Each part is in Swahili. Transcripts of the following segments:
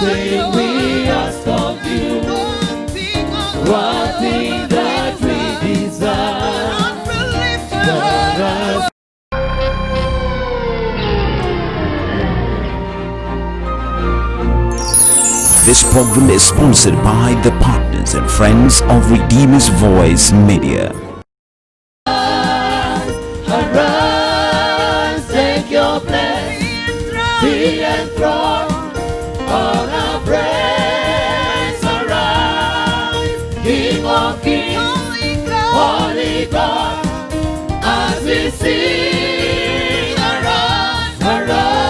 thing we ask of you, one thing that we desire. This program is sponsored by the partners and friends of Redeemer's Voice Media. Arise, take your place, be enthroned on our praise. Arise, King of Kings, Holy God, as we sing. Arise, arise.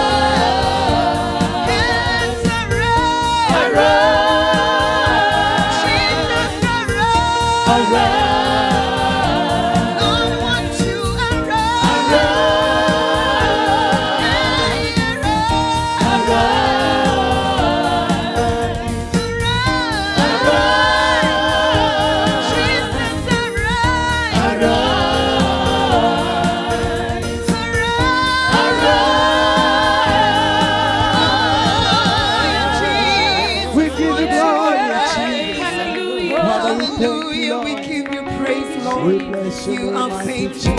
Hallelujah, we give you praise, Lord. You are faithful.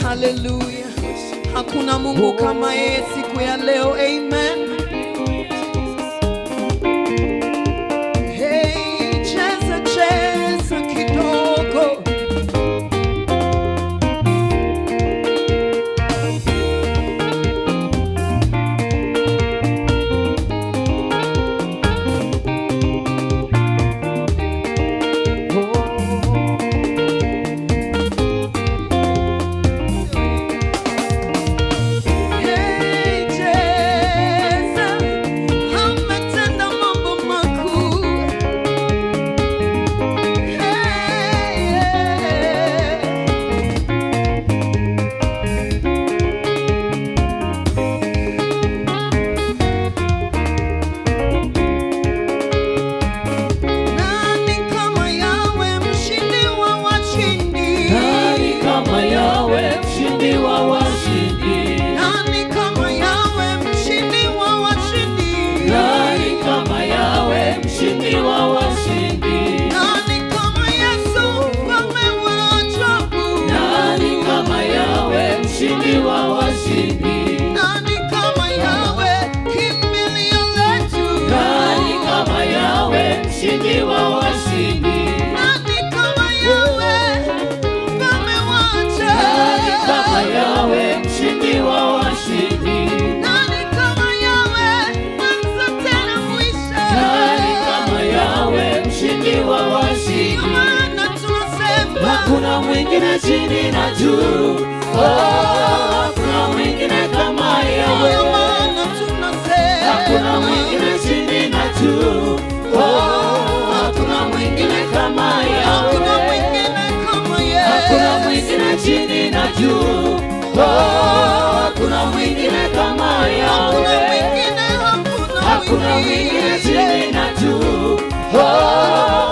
Hallelujah. Hakuna Mungu kama yeye siku ya leo. Amen. Hey, cheza cheza kidogo. Hakuna mwingine chini na juu, hakuna mwingine kama Yahweh. Hakuna mwingine chini na juu, hakuna mwingine kama Yahweh. Hakuna mwingine chini na juu, hakuna mwingine kama Yahweh. Hakuna mwingine chini na juu,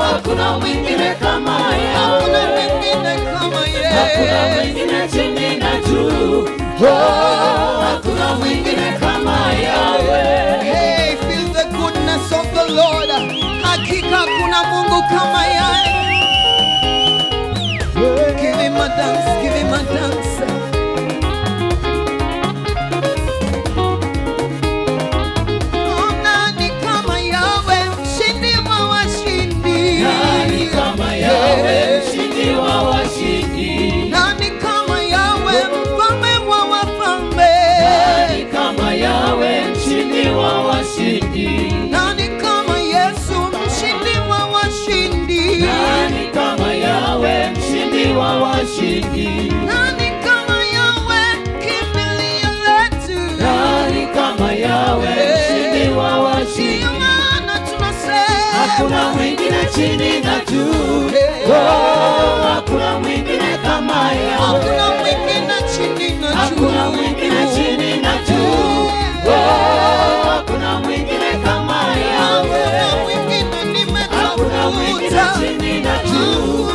hakuna mwingine kama Yahweh. Hakuna mwingine chini na juu, hakuna mwingine kama Yahweh. Hey, feel the goodness of the Lord. Hakika kuna Mungu kama yeye. Give him a dance, give him a dance. Oh, nani kama Yahweh, mshindi wa washindi. Nani kama Yahweh, mshindi wa washindi. Nani kama Yahweh, mfalme wa wafalme. Nani kama Yahweh, mshindi wa washindi. Nani kama Yesu, mshindi wa washindi. Nani kama Yahweh, mshindi wa washindi. Nani kama Yahweh, kimbilio letu. Nani kama Yahweh, mshindi wa washindi. Ndiyo maana tunasema Hakuna mwingine chini na juu, hakuna mwingine kama hakuna Yahweh. mwingine chini na juu. Hakuna mwingine chini na juu, hakuna mwingine kama Yahweh. Hakuna mwingine Hakuna mwingine nimetafuta. chini na juu,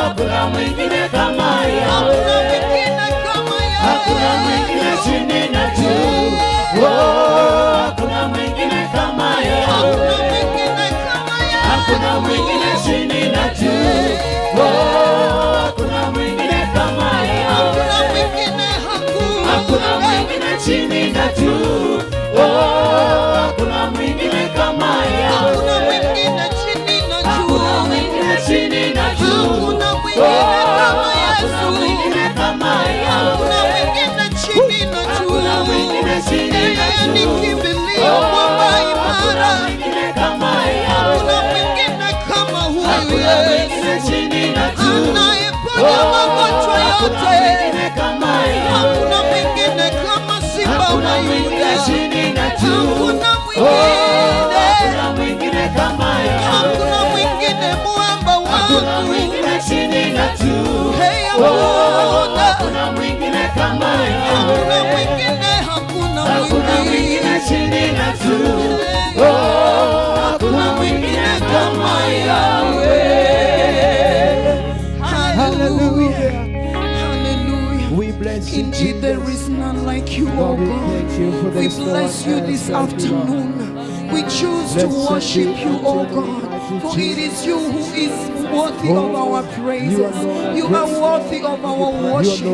hakuna mwingine kama Hakuna Yahweh. mwingine kama Hakuna Yahweh. mwingine chini na juu, hakuna mwingine kama wote. Hakuna mwingine kama Simba wa Yuda. Hakuna mwingine kama yeye. Hakuna mwingine mwamba wangu. Hey, hakuna mwingine kama yeye. Hakuna mwingine, hakuna mwingine chini na juu. Hakuna mwingine kama yeye. Hallelujah. Hallelujah. We bless you, Indeed, there is none like you, oh God. We bless you this afternoon. We choose to worship you, oh God. For it is you who is worthy of our praises. You are worthy of our worship.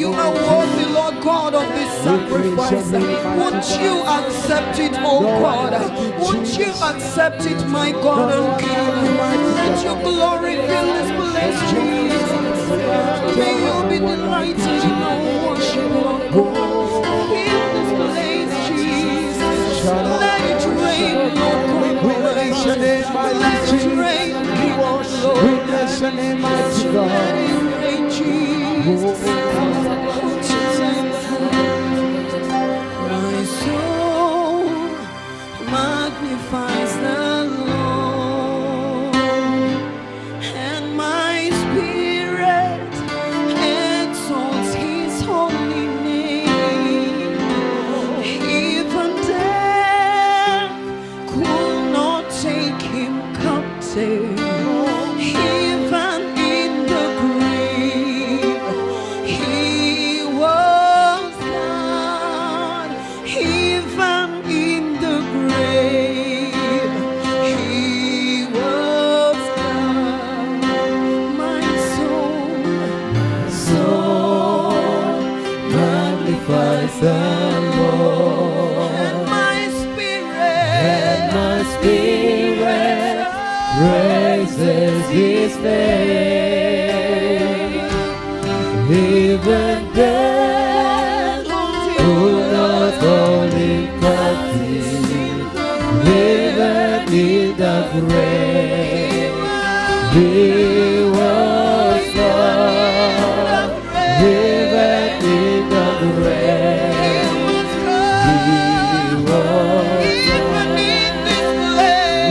You are worthy, Lord God, of this sacrifice. Won't you accept it, oh God? Won't you accept it, my God and King? Let your glory fill this place, Jesus. May you be delighted in our worship, Lord God. Fill this place, Jesus. Let it rain, Lord God. We bless your name, mighty Jesus. We bless your name, mighty God. Let it rain, Jesus. My soul magnifies the Lord, and my spirit exalts his holy name. Even death could not take him captive. Even in the grave, he was God. Even in the grave, he was God. My soul Magnifies the Lord, and my spirit praises his name. Even death could not hold him captive. Even in the grave, he was God. Even in the grave, he was even in this place.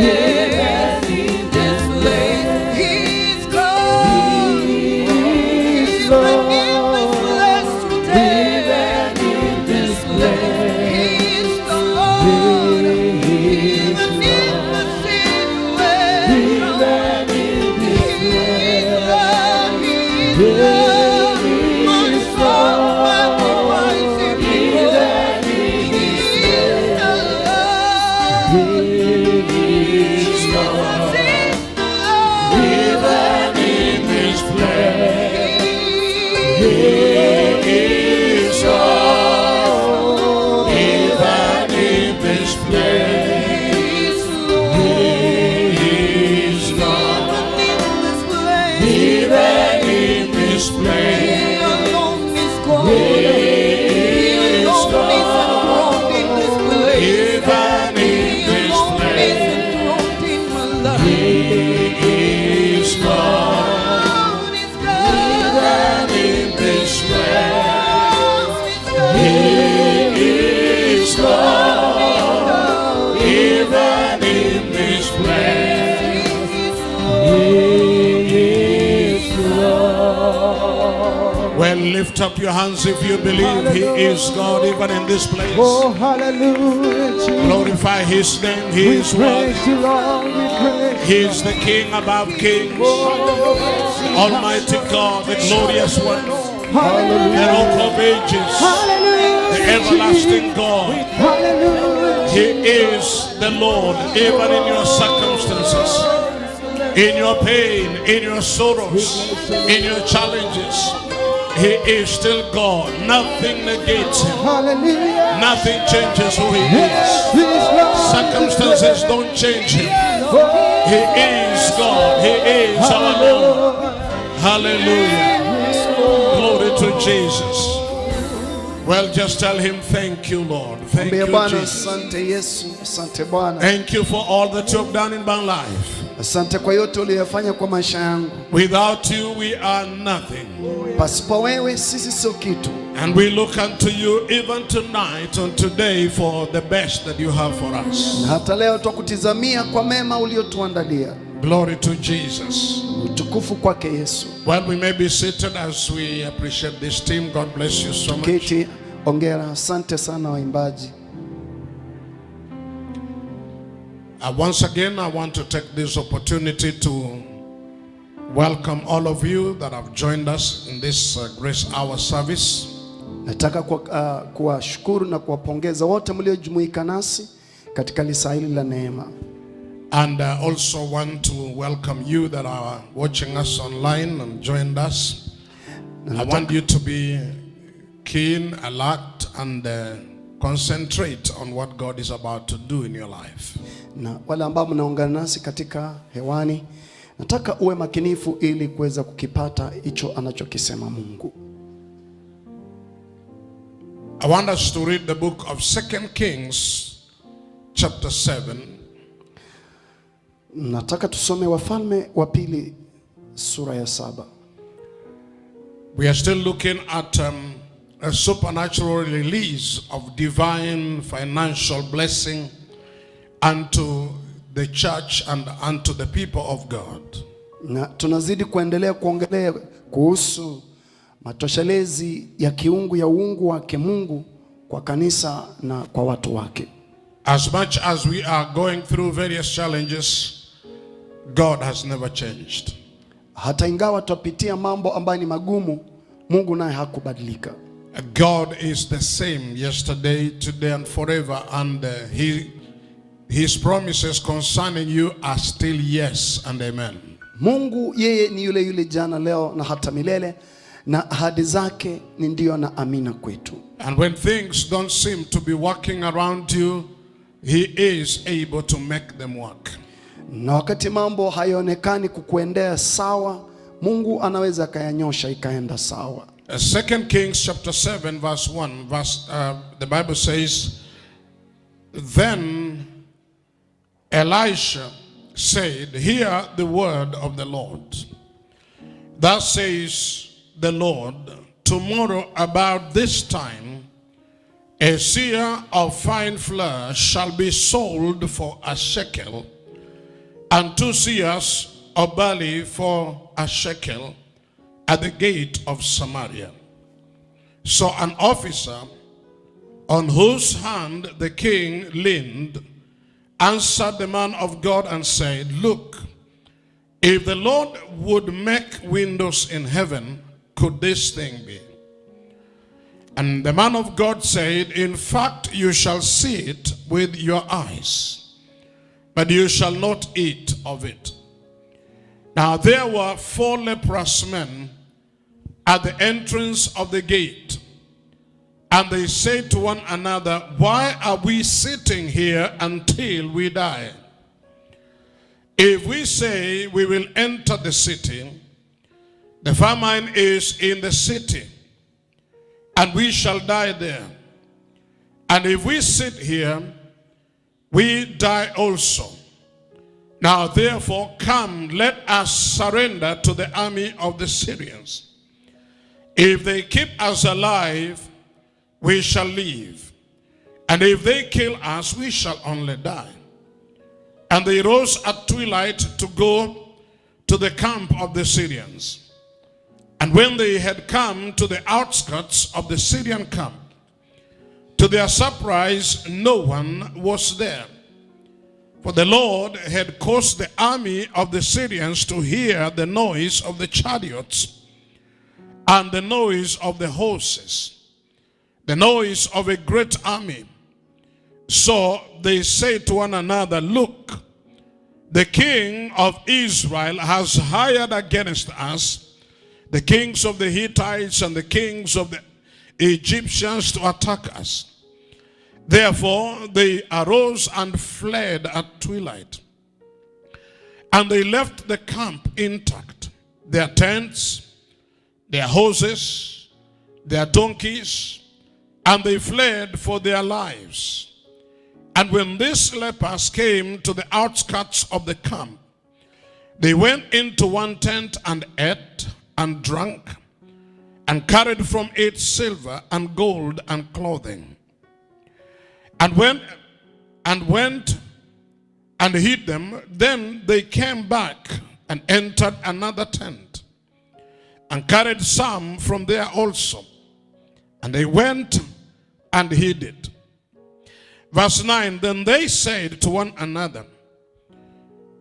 in this place. He's God. He's Even in this place today. Even in this place. He's the Lord. He's Even in the situation. Even in this He's place. God. He's He's God. My soul magnifies him because He's the Lord. He's Lord. Even in this place. He is Lord. Even in this place. He is Lord. Even in this place. He is Lord. Even in this place. He is Lord. Even in this place. He is Lord. Even in this place. He is Lord. Well, lift up your hands if you believe he is God even in this place. Oh, hallelujah, Jesus. Glorify his name. He We is worthy. praise you, Lord. We praise He is the King above kings. Almighty God, the glorious one, the Hallelujah. Rock of Ages, Hallelujah. the everlasting God. Hallelujah. He is the Lord even in your circumstances, in your pain, in your sorrows, in your challenges. He is still God. Nothing negates him. Hallelujah. Nothing changes who he is. He's Lord. Circumstances don't change him. He is God. He is our Lord. Hallelujah. Glory to Jesus. Well, just tell him, thank you, Lord. Thank you, Jesus. Asante Yesu, asante Bwana. Thank you for all that you have done in my life. Asante kwa yote uliyofanya kwa maisha yangu. Without you, we are nothing. pasipo wewe sisi sio kitu. And we look unto you even tonight and today for the best that you have for us. Na hata leo twakutizamia kwa mema uliotuandalia. Glory to Jesus. Utukufu kwake Yesu. Well, we may be seated as we appreciate this team. God bless you so much. Keti, ongera, asante sana waimbaji. Once again, I want to take this opportunity to welcome all of you that have joined us in this Grace Hour service. Nataka kuwashukuru na kuwapongeza wote mliojumuika nasi katika lisaa hili la neema. And also want to welcome you that are watching us online and joined us. I want you to be keen, alert, and concentrate on what God is about to do in your life. Na wale ambao mnaungana nasi katika hewani, nataka uwe makinifu ili kuweza kukipata hicho anachokisema Mungu. I want us to read the book of 2 Kings chapter 7. Nataka tusome Wafalme wa pili sura ya 7. We are still looking at a supernatural release of divine financial blessing unto the church and unto the people of God. Na tunazidi kuendelea kuongelea kuhusu matoshelezi ya kiungu ya uungu wake Mungu kwa kanisa na kwa watu wake. As much as we are going through various challenges, God has never changed. Hata ingawa tupitia mambo ambayo ni magumu, Mungu naye hakubadilika. God is the same yesterday, today and forever, and his promises concerning you are still yes and amen. Mungu yeye ni yule yule jana, leo na hata milele, na ahadi zake ni ndio na amina kwetu. And when things don't seem to be working around you, he is able to make them work. Na wakati mambo hayaonekani kukuendea sawa, Mungu anaweza kayanyosha ikaenda sawa. 2 Kings chapter 7 verse 1, the Bible says, Then Elisha said, Hear the word of the Lord. Thus says the Lord, Tomorrow about this time, a seah of fine flour shall be sold for a shekel, and 2 seahs of barley for a shekel at the gate of Samaria. So an officer on whose hand the king leaned answered the man of God and said, Look, if the Lord would make windows in heaven, could this thing be? And the man of God said, In fact, you shall see it with your eyes, but you shall not eat of it. Now there were 4 leprous men at the entrance of the gate, and they said to one another, Why are we sitting here until we die? If we say we will enter the city, the famine is in the city, and we shall die there. And if we sit here, we die also. Now therefore come, let us surrender to the army of the Syrians. If they keep us alive, we shall live. And if they kill us, we shall only die. And they rose at twilight to go to the camp of the Syrians. And when they had come to the outskirts of the Syrian camp, to their surprise, no one was there. For the Lord had caused the army of the Syrians to hear the noise of the chariots and the noise of the horses, the noise of a great army. So they said to one another, Look, the king of Israel has hired against us the kings of the Hittites and the kings of the Egyptians to attack us. Therefore they arose and fled at twilight. And they left the camp intact, their tents, their horses, their donkeys, and they fled for their lives. And when these lepers came to the outskirts of the camp, they went into one tent and ate and drank. and carried from it silver and gold and clothing, and went and hid them. Then they came back and entered another tent and carried some from there also, and they went and hid it. Verse 9, then they said to one another,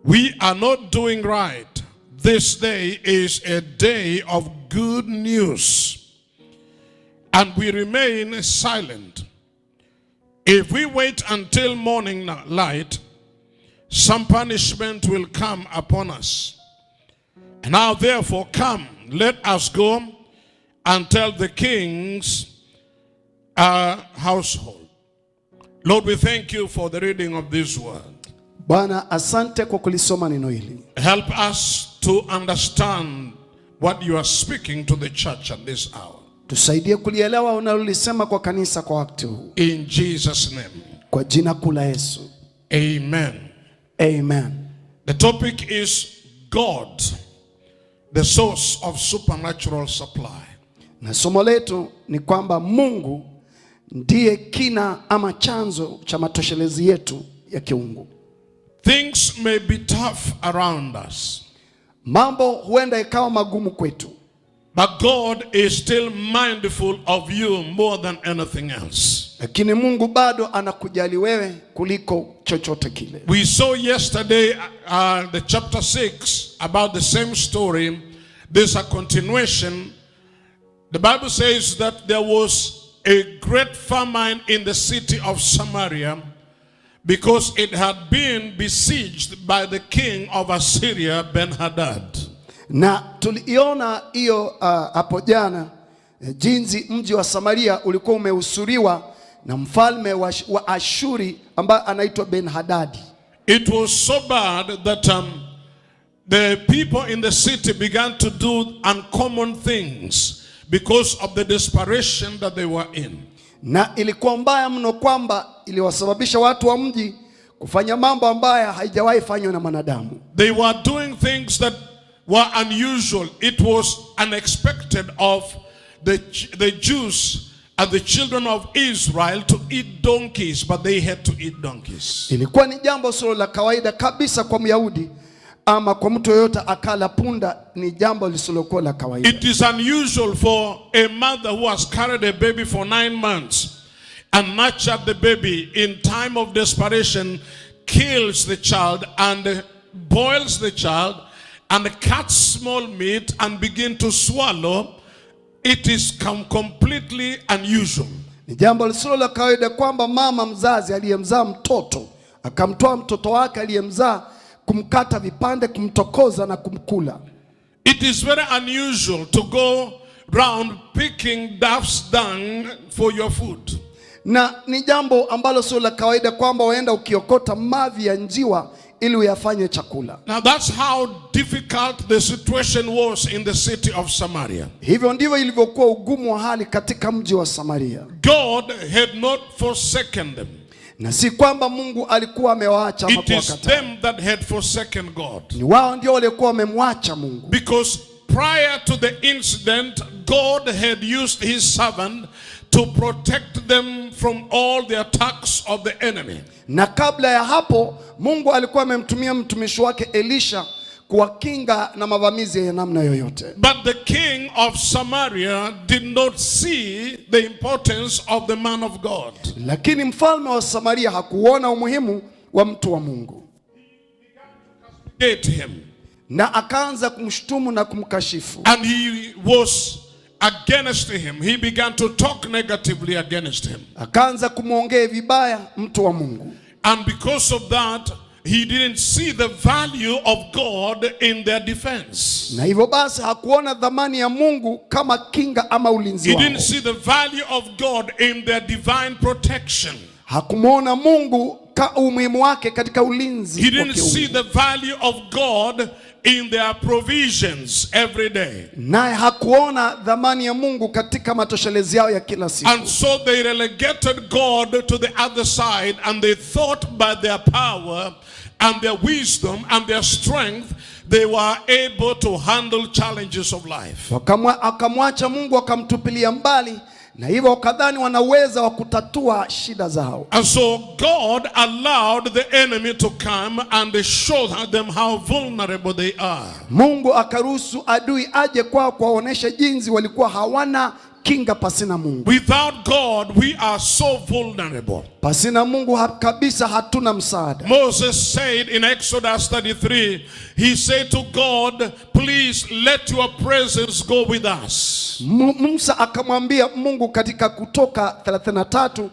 we are not doing right. This day is a day of good news, and we remain silent. If we wait until morning light, some punishment will come upon us. And now therefore come, let us go and tell the king's household. Lord, we thank you for the reading of this word. Bwana, asante kwa kulisoma neno hili. Help us to understand what you are speaking to the church at this hour. Tusaidie kulielewa unalolisema kwa kanisa kwa wakati huu. In Jesus' name. Kwa jina kuu la Yesu. Amen. Amen. The topic is God, the source of supernatural supply. Na somo letu ni kwamba Mungu ndiye kina ama chanzo cha matoshelezi yetu ya kiungu. Things may be tough around us. Mambo huenda ikawa magumu kwetu. But God is still mindful of you more than anything else. Lakini Mungu bado anakujali wewe kuliko chochote kile. We saw yesterday the chapter 6 about the same story. There's a continuation. The Bible says that there was a great famine in the city of Samaria because it had been besieged by the king of Assyria, Ben-Hadad. Na tuliona hiyo hapo jana jinsi mji wa Samaria ulikuwa umeusuriwa na mfalme wa Ashuri ambaye anaitwa Ben-Hadad. It was so bad that the people in the city began to do uncommon things because of the desperation that they were in. Na ilikuwa mbaya mno kwamba iliwasababisha watu wa mji kufanya mambo ambayo haijawahi fanywa na wanadamu. They were doing things that were unusual. It was unexpected of the Jews and the children of Israel to eat donkeys, but they had to eat donkeys. Ilikuwa ni jambo sio la kawaida kabisa kwa Myahudi ama kwa mtu yoyote akala punda, ni jambo lisilokuwa la kawaida. It is unusual for a mother who has carried a baby for 9 months and nurtured the baby in time of desperation, kills the child and boils the child and cuts small meat and begin to swallow. It is completely unusual. Ni jambo lisilo la kawaida kwamba mama mzazi aliyemzaa mtoto akamtoa mtoto wake aliyemzaa, kumkata vipande, kumtokoza na kumkula. It is very unusual to go round picking dove's dung for your food. Na ni jambo ambalo sio la kawaida kwamba waenda ukiokota mavi ya njiwa ili uyafanye chakula. Now that's how difficult the situation was in the city of Samaria. Hivyo ndivyo ilivyokuwa ugumu wa hali katika mji wa Samaria. God had not forsaken them. Na si kwamba Mungu alikuwa amewaacha ama It is kuwakataa. them that had forsaken God. Ni wao ndio walikuwa wamemwacha Mungu. Because prior to the incident, God had used his servant to protect them from all the attacks of the enemy. Na kabla ya hapo Mungu alikuwa amemtumia mtumishi wake Elisha kuwakinga na mavamizi ya namna yoyote. But the king of Samaria did not see the importance of the man of God. Lakini mfalme wa Samaria hakuona umuhimu wa mtu wa Mungu. Hate him. Na akaanza kumshutumu na kumkashifu. And he was against him. He began to talk negatively against him. Akaanza kumwongea vibaya mtu wa Mungu. And because of that, he didn't see the value of God in their defense. Na hivyo basi hakuona dhamani ya Mungu kama kinga ama ulinzi He wao. didn't see the value of God in their divine protection. Hakumuona Mungu hakuweka umuhimu wake katika ulinzi. He didn't see the value of God in their provisions every day. Naye hakuona dhamani ya Mungu katika matoshelezi yao ya kila siku. And so they relegated God to the other side, and they thought by their power and their wisdom and their strength they were able to handle challenges of life. Wakamwacha Mungu, wakamtupilia mbali, na hivyo wakadhani wanaweza wa kutatua shida zao. And so God allowed the enemy to come and show them how vulnerable they are. Mungu akaruhusu adui aje kwao kuwaonesha jinsi walikuwa hawana kinga pasina Mungu. Without God we are so vulnerable. Pasina Mungu kabisa hatuna msaada. Moses said in Exodus 33, he said to God, please let your presence go with us. Musa akamwambia Mungu katika Kutoka 33,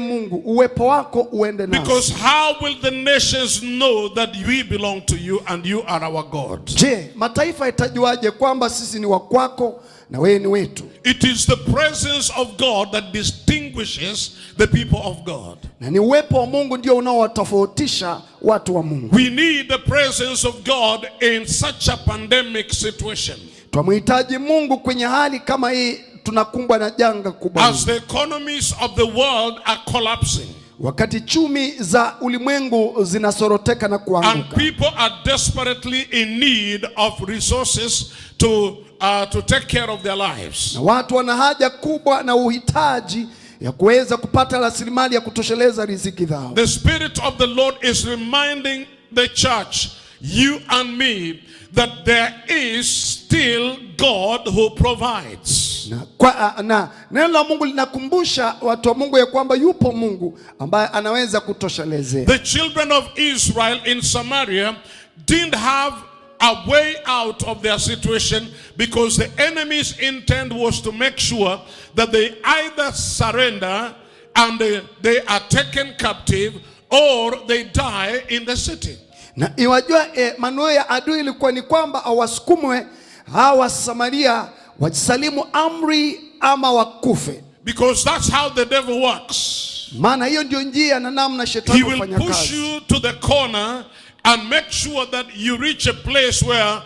Mungu uwepo wako uende nasi. Because how will the nations know that we belong to you and you are our God? Je, mataifa itajuaje kwamba sisi ni wa kwako na wewe ni wetu? It is the presence of God that distinguishes the people of God. Na ni uwepo wa Mungu ndio unaowatofautisha watu wa Mungu. We need the presence of God in such a pandemic situation. Tunamhitaji Mungu kwenye hali kama hii tunakumbwa na janga kubwa. As the economies of the world are collapsing. Wakati chumi za ulimwengu zinasoroteka na kuanguka. And people are desperately in need of resources to take care of their lives. Na watu wana haja kubwa na uhitaji ya kuweza kupata rasilimali ya kutosheleza riziki zao. The Spirit of the Lord is reminding the church, you and me, that there is still God who provides. Na neno la Mungu linakumbusha watu wa Mungu ya kwamba yupo Mungu ambaye anaweza kutoshelezea. The children of Israel in Samaria didn't have a way out of their situation because the enemy's intent was to make sure that they either surrender and they are taken captive or they die in the city. Na iwajua manuo ya adui ilikuwa ni kwamba awasukumwe hawa Samaria wajisalimu amri ama wakufe. Because that's how the devil works. Maana hiyo ndio njia na namna shetani hufanya kazi. He will push you to the corner and make sure that you reach a place where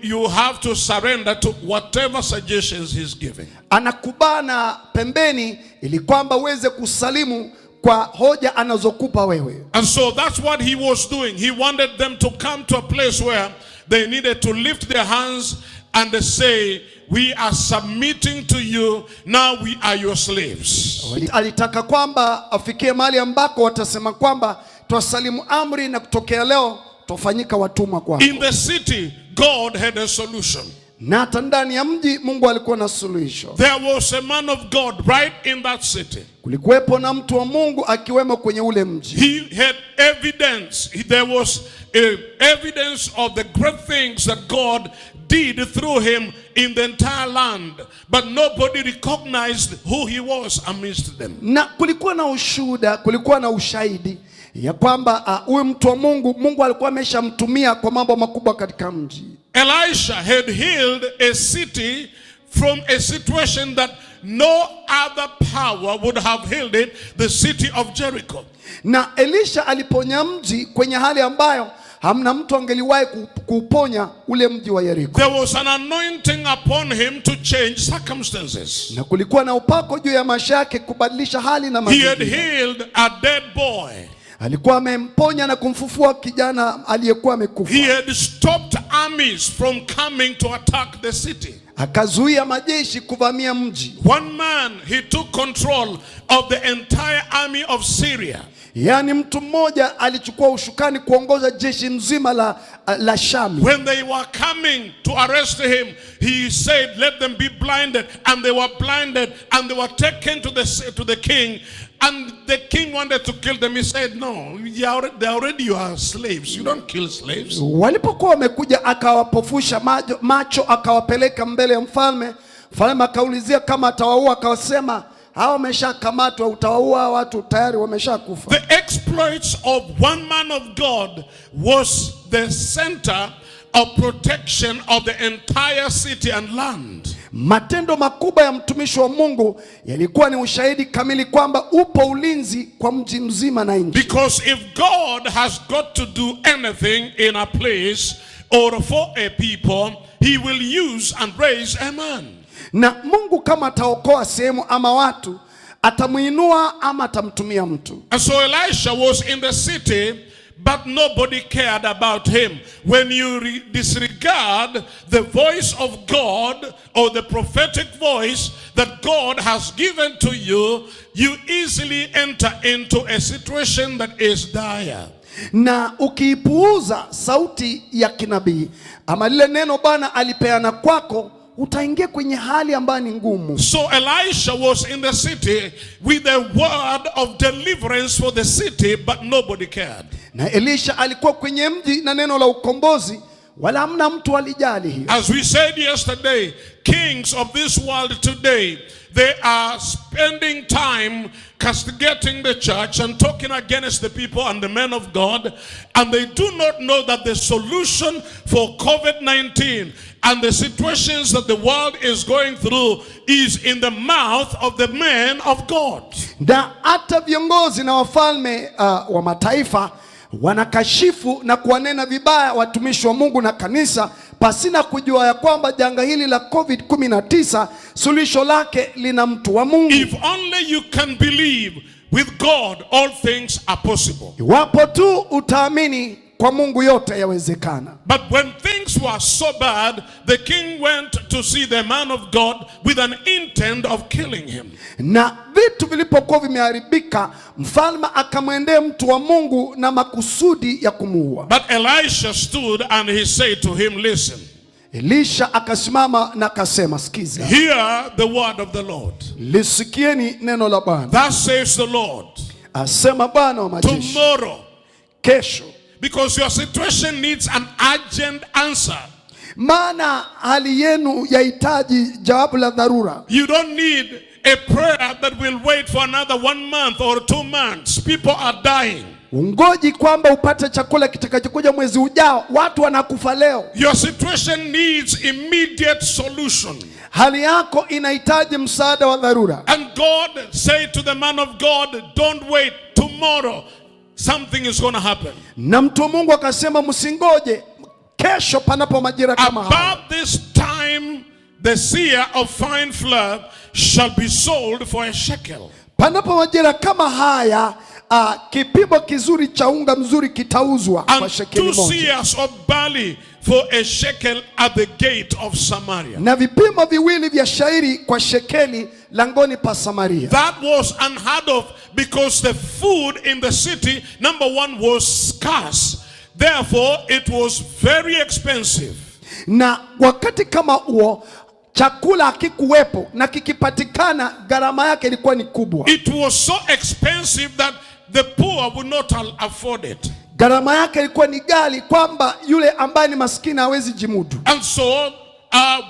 you have to surrender to whatever suggestions he's giving. Anakubana pembeni ili kwamba uweze kusalimu kwa hoja anazokupa wewe. And so that's what he was doing. He wanted them to come to a place where they needed to lift their hands and they say, we are submitting to you, now we are your slaves. Alitaka kwamba afikie mahali ambako watasema kwamba twasalimu amri na kutokea leo tufanyika watumwa kwako. In the city, God had a solution. Na hata ndani ya mji Mungu alikuwa na suluhisho. There was a man of God right in that city. Kulikuwepo na mtu wa Mungu akiwemo kwenye ule mji. He had evidence. There was evidence of the great things that God did through him in the entire land, but nobody recognized who he was amidst them. Na kulikuwa na ushuhuda, kulikuwa na ushahidi ya kwamba huyu mtu wa Mungu, Mungu alikuwa ameshamtumia kwa mambo makubwa katika mji. Elisha had healed a city from a situation that no other power would have healed it, the city of Jericho. Na Elisha aliponya mji kwenye hali ambayo hamna mtu angeliwahi kuuponya ule mji wa Yeriko. There was an anointing upon him to change circumstances. Na kulikuwa na upako juu ya maisha yake kubadilisha hali na mazingira. He had healed a dead boy. Alikuwa amemponya na kumfufua kijana aliyekuwa amekufa. He had stopped armies from coming to attack the city. Akazuia majeshi kuvamia mji. One man, he took control of the entire army of Syria. Yani mtu mmoja alichukua ushukani kuongoza jeshi nzima la Shami. When they were coming to arrest him, he said, let them be blinded. And they were blinded and they were taken to the king. And the king wanted to kill them. He said, no, they already you are slaves. You don't kill slaves. Walipokuwa wamekuja akawapofusha macho akawapeleka mbele ya mfalme. Mfalme akaulizia kama atawaua, akawasema hao wameshakamatwa, utawaua watu tayari wameshakufa. The exploits of one man of God was the center of protection of the entire city and land. Matendo makubwa ya mtumishi wa Mungu yalikuwa ni ushahidi kamili kwamba upo ulinzi kwa mji mzima na nchi. Because if God has got to do anything in a place or for a people, he will use and raise a man. Na Mungu kama ataokoa sehemu ama watu, atamuinua ama atamtumia mtu. And so Elisha was in the city, but nobody cared about him. When you disregard the voice of God or the prophetic voice that God has given to you, you easily enter into a situation that is dire. Na ukiipuuza sauti ya kinabii ama lile neno Bwana alipeana kwako, utaingia kwenye hali ambayo ni ngumu. So Elisha was in the city with a word of deliverance for the city, but nobody cared. Na Elisha alikuwa kwenye mji na neno la ukombozi, wala hamna mtu alijali hiyo. As we said yesterday, kings of this world today, they are spending time castigating the church and talking against the people and the men of God, and they do not know that the solution for COVID-19 and the situations that the world is going through is in the mouth of the men of God. Na hata viongozi na wafalme wa mataifa wanakashifu na kuwanena vibaya watumishi wa Mungu na kanisa, pasina kujua ya kwamba janga hili la COVID-19 suluhisho lake lina mtu wa Mungu. If only you can believe with God, all things are possible. Iwapo tu utaamini kwa Mungu yote yawezekana. But when things were so bad, the king went to see the man of God with an intent of killing him. Na vitu vilipokuwa vimeharibika, mfalme akamwendea mtu wa Mungu na makusudi ya kumuua. But Elisha stood and he said to him, listen. Elisha akasimama na akasema, sikiza. Hear the word of the Lord. Lisikieni neno la Bwana. Thus says the Lord. Asema Bwana wa majeshi. Tomorrow. Kesho. Because your situation needs an urgent answer. Maana hali yenu yahitaji jawabu la dharura. You don't need a prayer that will wait for another 1 month or 2 months. People are dying. Ungoji kwamba upate chakula kitakachokuja mwezi ujao, watu wanakufa leo. Your situation needs immediate solution. Hali yako inahitaji msaada wa dharura. And God said to the man of God, don't wait, tomorrow something is going to happen. Na mtu wa Mungu akasema, msingoje, kesho panapo majira kama haya. About this time the seah of fine flour shall be sold for a shekel. Panapo majira kama haya, kipimo kizuri cha unga mzuri kitauzwa kwa shekeli moja. And 2 seahs of barley for a shekel at the gate of Samaria. Na vipimo viwili vya shairi kwa shekeli langoni pa Samaria. That was unheard of because the food in the city, number one, was scarce. Therefore, it was very expensive. Na wakati kama huo chakula hakikuwepo na kikipatikana gharama yake ilikuwa ni kubwa. It was so expensive that the poor would not afford it. Gharama yake ilikuwa ni ghali kwamba yule ambaye ni maskini hawezi jimudu. And so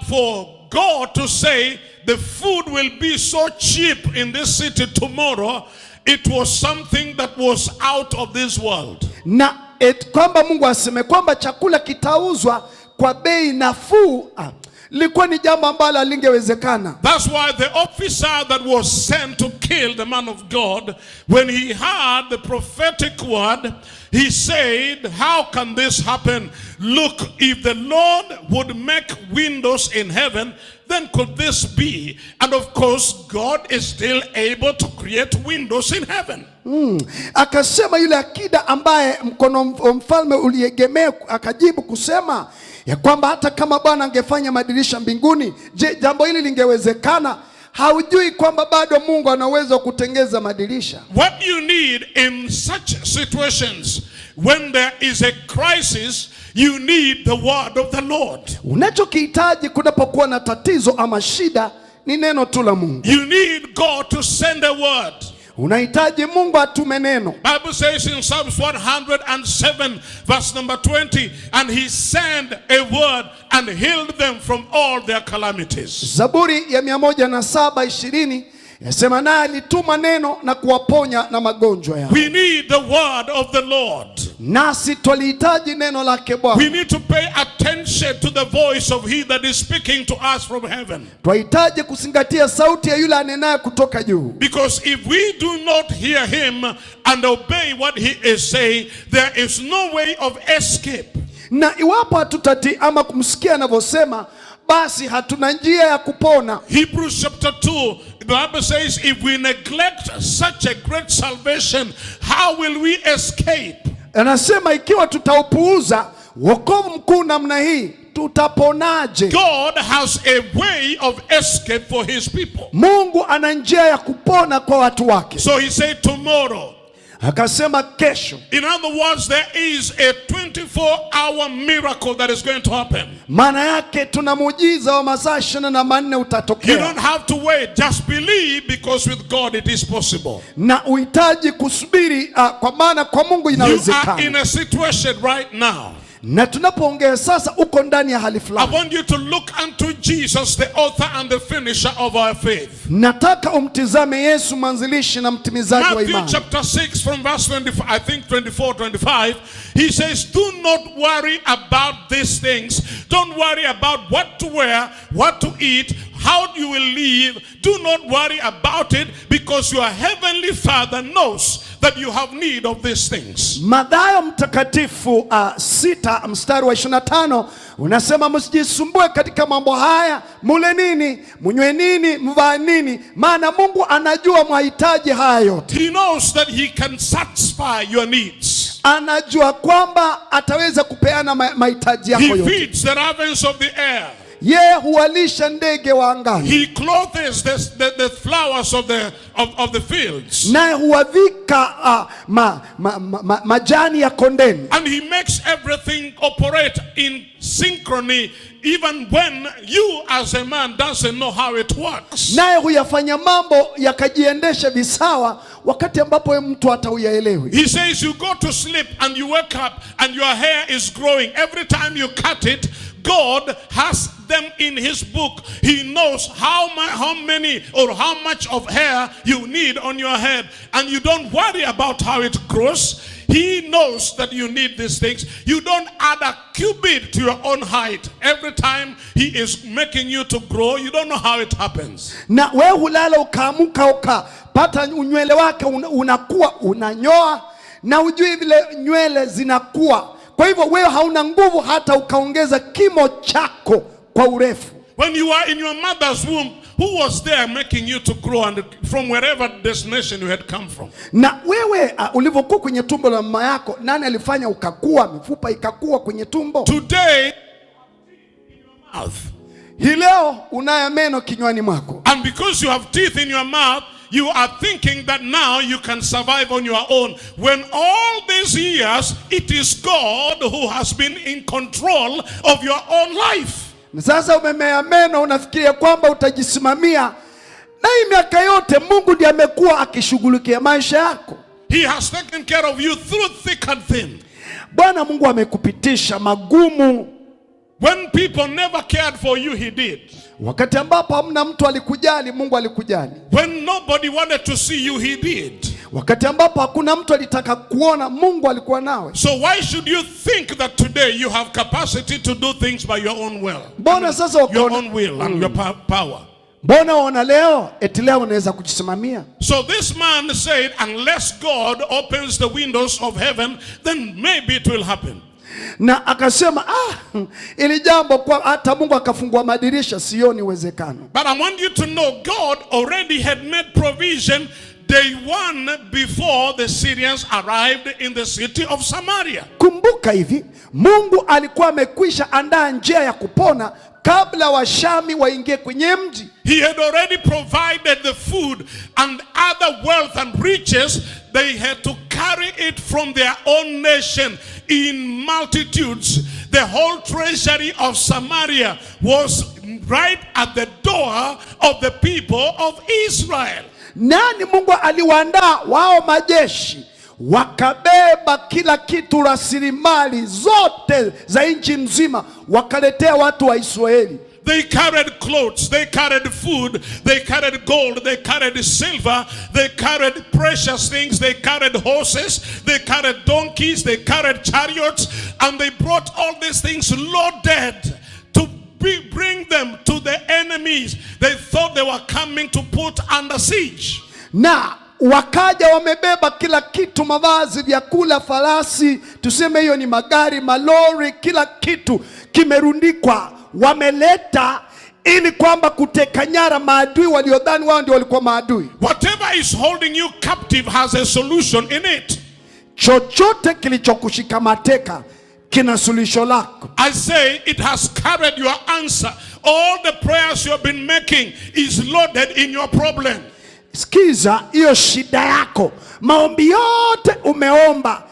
for God to say the food will be so cheap in this city tomorrow, it was something that was out of this world. Na kwamba Mungu aseme kwamba chakula kitauzwa kwa bei nafuu, likuwa ni jambo ambalo halingewezekana. That's why the officer that was sent to kill the man of God, when he heard the prophetic word, he said, how can this happen? Look, if the Lord would make windows in heaven, then could this be? And of course, God is still able to create windows in heaven. Akasema yule akida ambaye mkono mfalme uliegemea, akajibu kusema ya kwamba hata kama Bwana angefanya madirisha mbinguni, je, jambo hili lingewezekana? Haujui kwamba bado Mungu ana uwezo kutengeza madirisha. What you need in such situations, when there is a crisis, you need the word of the Lord. Unachokihitaji kunapokuwa na tatizo ama shida ni neno tu la Mungu. You need God to send a word. Unahitaji Mungu atume neno. Bible says in Psalms 107 verse number 20, and he sent a word and healed them from all their calamities. Zaburi ya 107:20 yasema naye alituma neno na kuwaponya na magonjwa yao. We need the word of the Lord. Nasi twalihitaji neno lake We Bwana. need to pay attention to the voice of he that is speaking to us from heaven. Twahitaji kuzingatia sauti ya yule anenaye kutoka juu. Because if we do not hear him and obey what he is saying, there is no way of escape. Na iwapo hatutatii ama kumsikia anavyosema, basi hatuna njia ya kupona. Hebrews chapter 2, the Bible says, if we neglect such a great salvation, how will we escape? Anasema ikiwa tutaupuuza wokovu mkuu namna hii, tutaponaje? God has a way of escape for his people. Mungu ana njia ya kupona kwa watu wake. So he said tomorrow. Akasema kesho. In other words, there is a 24-hour miracle that is going to happen. Maana yake tuna muujiza wa masaa 24 You utatokea. don't have to wait. Just believe, because with God it is possible. Na uhitaji kusubiri kwa maana kwa Mungu You are in inawezekana. a situation right now. Na tunapoongea sasa uko ndani ya hali I fulani. want you to look unto Jesus, the author and the finisher of our faith. Nataka umtizame Yesu, mwanzilishi na mtimizaji wa Matthew imani. chapter 6 from verse 25, I think 24, 25. He says, do not worry about these things. Don't worry about what to wear, what to eat, how you will live. Do not worry about it, because your heavenly Father knows that you have need of these things. Mathayo mtakatifu 6 mstari wa 25 unasema, msijisumbue katika mambo haya, mule nini, mnywe nini, mvae nini, maana Mungu anajua mahitaji haya yote. He knows that he can satisfy your needs. Anajua kwamba ataweza kupeana mahitaji yako He yote. feeds the ravens of the air. Yeye huwalisha ndege wa angani. He clothes the flowers of the fields. Naye huwavika majani ya kondeni. And he makes everything operate in synchrony, even when you as a man doesn't know how it works. Naye huyafanya mambo yakajiendesha visawa wakati ambapo mtu hatauyaelewi. He says you go to sleep and you wake up and your hair is growing. Every time you cut it, God has them in his book. He knows how many or how much of hair you need on your head, and you don't worry about how it grows. He knows that you need these things. You don't add a cubit to your own height. Every time he is making you to grow, you don't know how it happens. Na wewe hulala ukaamuka ukapata unywele wake unakuwa unanyoa, na ujui vile nywele zinakuwa. Kwa hivyo wewe hauna nguvu hata ukaongeza kimo chako kwa urefu. When you are in your mother's womb, who was there making you to grow, and from wherever destination you had come from? Na wewe ulivyokuwa kwenye tumbo la mama yako, nani alifanya ukakua, mifupa ikakua kwenye tumbo? Today, in your mouth. Hii leo unayo meno kinywani mwako. And because you have teeth in your mouth, you are thinking that now you can survive on your own. When all these years, it is God who has been in control of your own life. Na sasa umemea meno, unafikiria kwamba utajisimamia. Na hii miaka yote Mungu ndiye amekuwa akishughulikia maisha yako. He has taken care of you through thick and thin. Bwana Mungu amekupitisha magumu. When people never cared for you, he did. Wakati ambapo hamna mtu alikujali, Mungu alikujali. When nobody wanted to see you, he did. Wakati ambapo hakuna mtu alitaka kuona, Mungu alikuwa nawe. So why should you think that today you have capacity to do things by your own will? Mbona sasa Your own will and your power. Mbona unaona leo eti leo unaweza kujisimamia? So this man said, unless God opens the windows of heaven, then maybe it will happen. Na akasema ili jambo kwa hata Mungu akafungua madirisha, sioni uwezekano. But I want you to know God already had made provision day one before the Syrians arrived in the city of Samaria. Kumbuka hivi, Mungu alikuwa amekwisha andaa njia ya kupona kabla Washami waingie kwenye mji. He had already provided the food and other wealth and riches. They had to carry it from their own nation in multitudes. The whole treasury of Samaria was right at the door of the people of Israel. Nani Mungu aliwaandaa wao majeshi, wakabeba kila kitu, rasilimali zote za nchi nzima, wakaletea watu wa Israeli. They carried clothes, they carried food, they carried gold, they carried silver, they carried precious things, they carried horses, they carried donkeys, they carried chariots, and they brought all these things loaded to bring them to the enemies. They thought they were coming to put under siege. Na wakaja wamebeba kila kitu, mavazi, vyakula, farasi, tuseme hiyo ni magari, malori, kila kitu kimerundikwa. Wameleta ili kwamba kuteka nyara maadui waliodhani wao ndio walikuwa maadui. Whatever is holding you captive has a solution in it. Chochote kilichokushika mateka kina suluhisho lako. I say it has carried your answer. All the prayers you have been making is loaded in your problem. Sikiza, hiyo shida yako, maombi yote umeomba,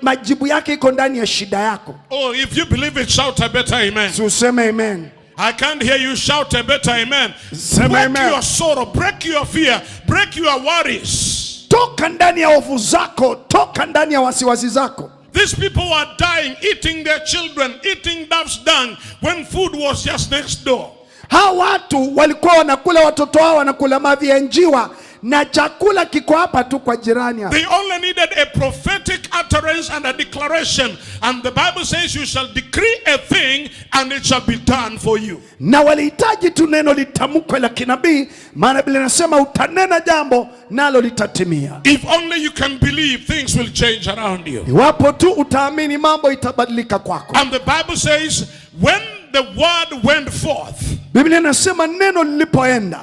majibu yake iko ndani ya shida yako. Oh, if you believe it, shout a better amen. So sema amen. I can't hear you shout a better amen. Sema break amen. Your sorrow, break your fear, break your worries. Toka ndani ya hofu zako, toka ndani ya wasiwasi zako. These people were dying, eating their children, eating dove's dung when food was just next door. Hao watu walikuwa wanakula, watoto wao wanakula mavi ya njiwa, na chakula kiko hapa tu kwa jirani hapa. They only needed a prophetic utterance and a declaration, and the Bible says you shall decree a thing and it shall be done for you. Na walihitaji tu neno litamkwe la kinabii, maana Biblia inasema utanena jambo nalo litatimia. If only you can believe, things will change around you. Iwapo tu utaamini, mambo itabadilika kwako. And the Bible says when the word went forth, Biblia inasema neno lilipoenda,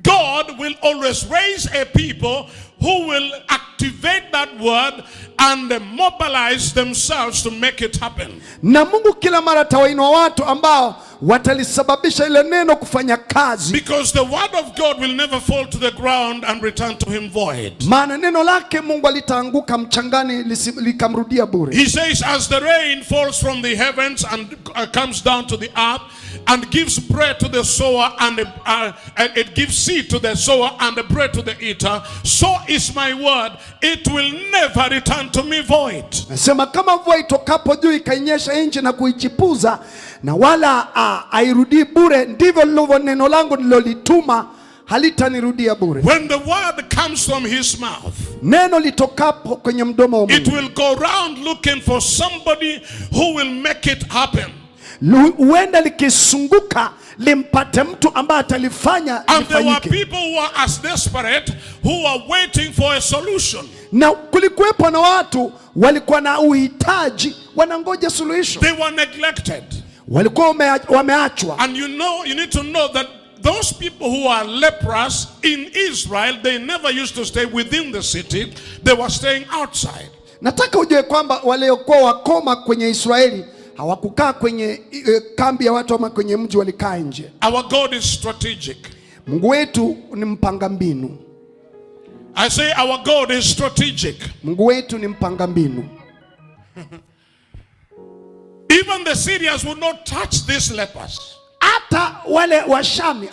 God will always raise a people who will activate that word and mobilize themselves to make it happen. Na Mungu kila mara atawainua watu ambao watalisababisha ile neno kufanya kazi. Because the word of God will never fall to the ground and return to him void. Maana neno lake Mungu alitaanguka mchangani likamrudia bure. He says, as the rain falls from the heavens and comes down to the earth and gives bread to the sower and it gives seed to the sower and the bread to the eater, so is my word, it will never return to me void. Nasema kama mvua itokapo juu ikainyesha nchi na kuichipuza na wala hairudii bure, ndivyo lilivyo neno langu nililolituma, halitanirudia bure. When the word comes from his mouth, neno litokapo kwenye mdomo wa Mungu, it will go around looking for somebody who will make it happen. Huenda likisunguka limpate mtu ambaye atalifanya and there were lifanyike. people who were as desperate who were waiting for a solution. Na kulikuwepo na watu walikuwa na uhitaji, wanangoja suluhisho. They were neglected. Walikuwa wameachwa. And you need to know that those people who are leprous in Israel, they never used to stay within the city. They were staying outside. Nataka ujue kwamba waliokuwa wakoma kwenye Israeli hawakukaa kwenye kambi ya watu ama kwenye mji, walikaa nje. Our God is strategic. Mungu wetu ni mpanga mbinu. I say our God is strategic. Mungu wetu ni mpanga mbinu. Even the Syrians would not touch these lepers. Hata wale Washami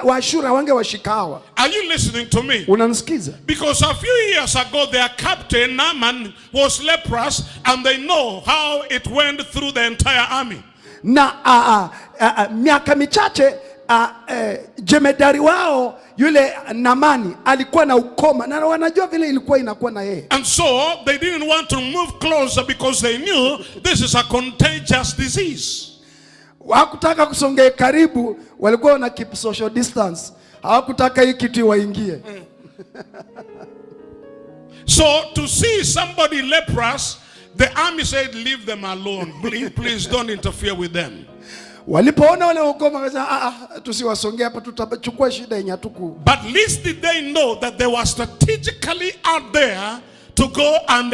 Washura hawange washikawa. Are you listening to me? Unanisikiza? Because a few years ago their captain Naaman was leprous and they know how it went through the entire army. Na miaka michache jemedari wao yule Naamani alikuwa na ukoma na wanajua vile ilikuwa inakuwa na yeye. And so they didn't want to move closer because they knew this is a contagious disease. Hawakutaka kusongea karibu, walikuwa na keep social distance. Hawakutaka hii kitu waingie. So to see somebody leprous, the army said leave them alone. Please don't interfere with them. Walipoona wale ukoma wakasema tusiwasongea hapa, tutachukua shida yenye tuku. But least did they know that they were strategically out there to go and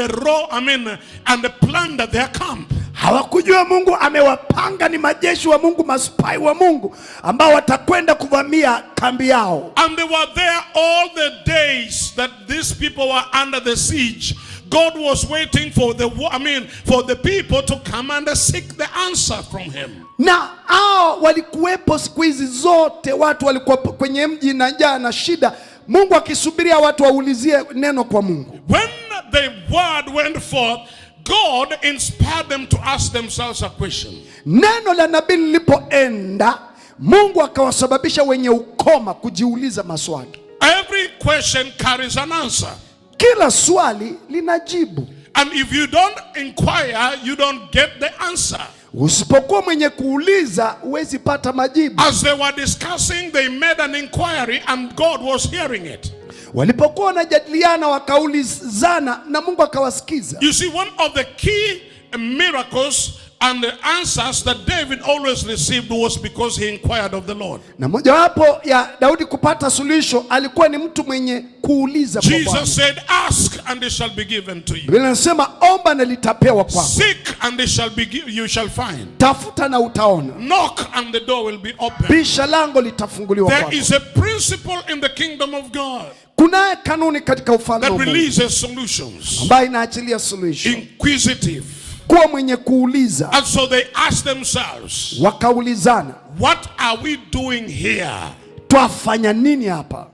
and plunder their camp. Hawakujua Mungu amewapanga ni majeshi wa Mungu, maspai wa Mungu ambao watakwenda kuvamia kambi yao. And they were there all the days that these people were under the siege. God was waiting for the people to come and seek the answer from him. Na hao walikuwepo siku hizi zote, watu walikuwa kwenye mji na njaa na shida, Mungu akisubiria watu waulizie neno kwa Mungu. When the word went forth, God inspired them to ask themselves a question. Neno la nabii lilipoenda, Mungu akawasababisha wenye ukoma kujiuliza maswali. Every question carries an answer. Kila swali lina jibu. And if you don't inquire, you don't get the answer. Usipokuwa mwenye kuuliza, huwezi pata majibu. As they were discussing, they made an inquiry and God was hearing it. Walipokuwa wanajadiliana wakaulizana na Mungu akawasikiza. You see, one of the key miracles and the answers that David always received was because he inquired of the Lord. Na mojawapo ya Daudi kupata suluhisho alikuwa ni mtu mwenye kuuliza kwa Bwana. Jesus said, ask and it shall be given to you. Biblia inasema omba na litapewa kwako. Seek and it shall be you shall find. Tafuta na utaona. Knock and the door will be open. Bisha lango litafunguliwa kwako. There is a principle in the kingdom of God Kunaye kanuni katika ufalme that wa Mungu releases solutions. ambayo inaachilia suluhisho. Inquisitive. Kuwa mwenye kuuliza. And so they asked themselves, Wakaulizana, what are we doing here? twafanya nini hapa?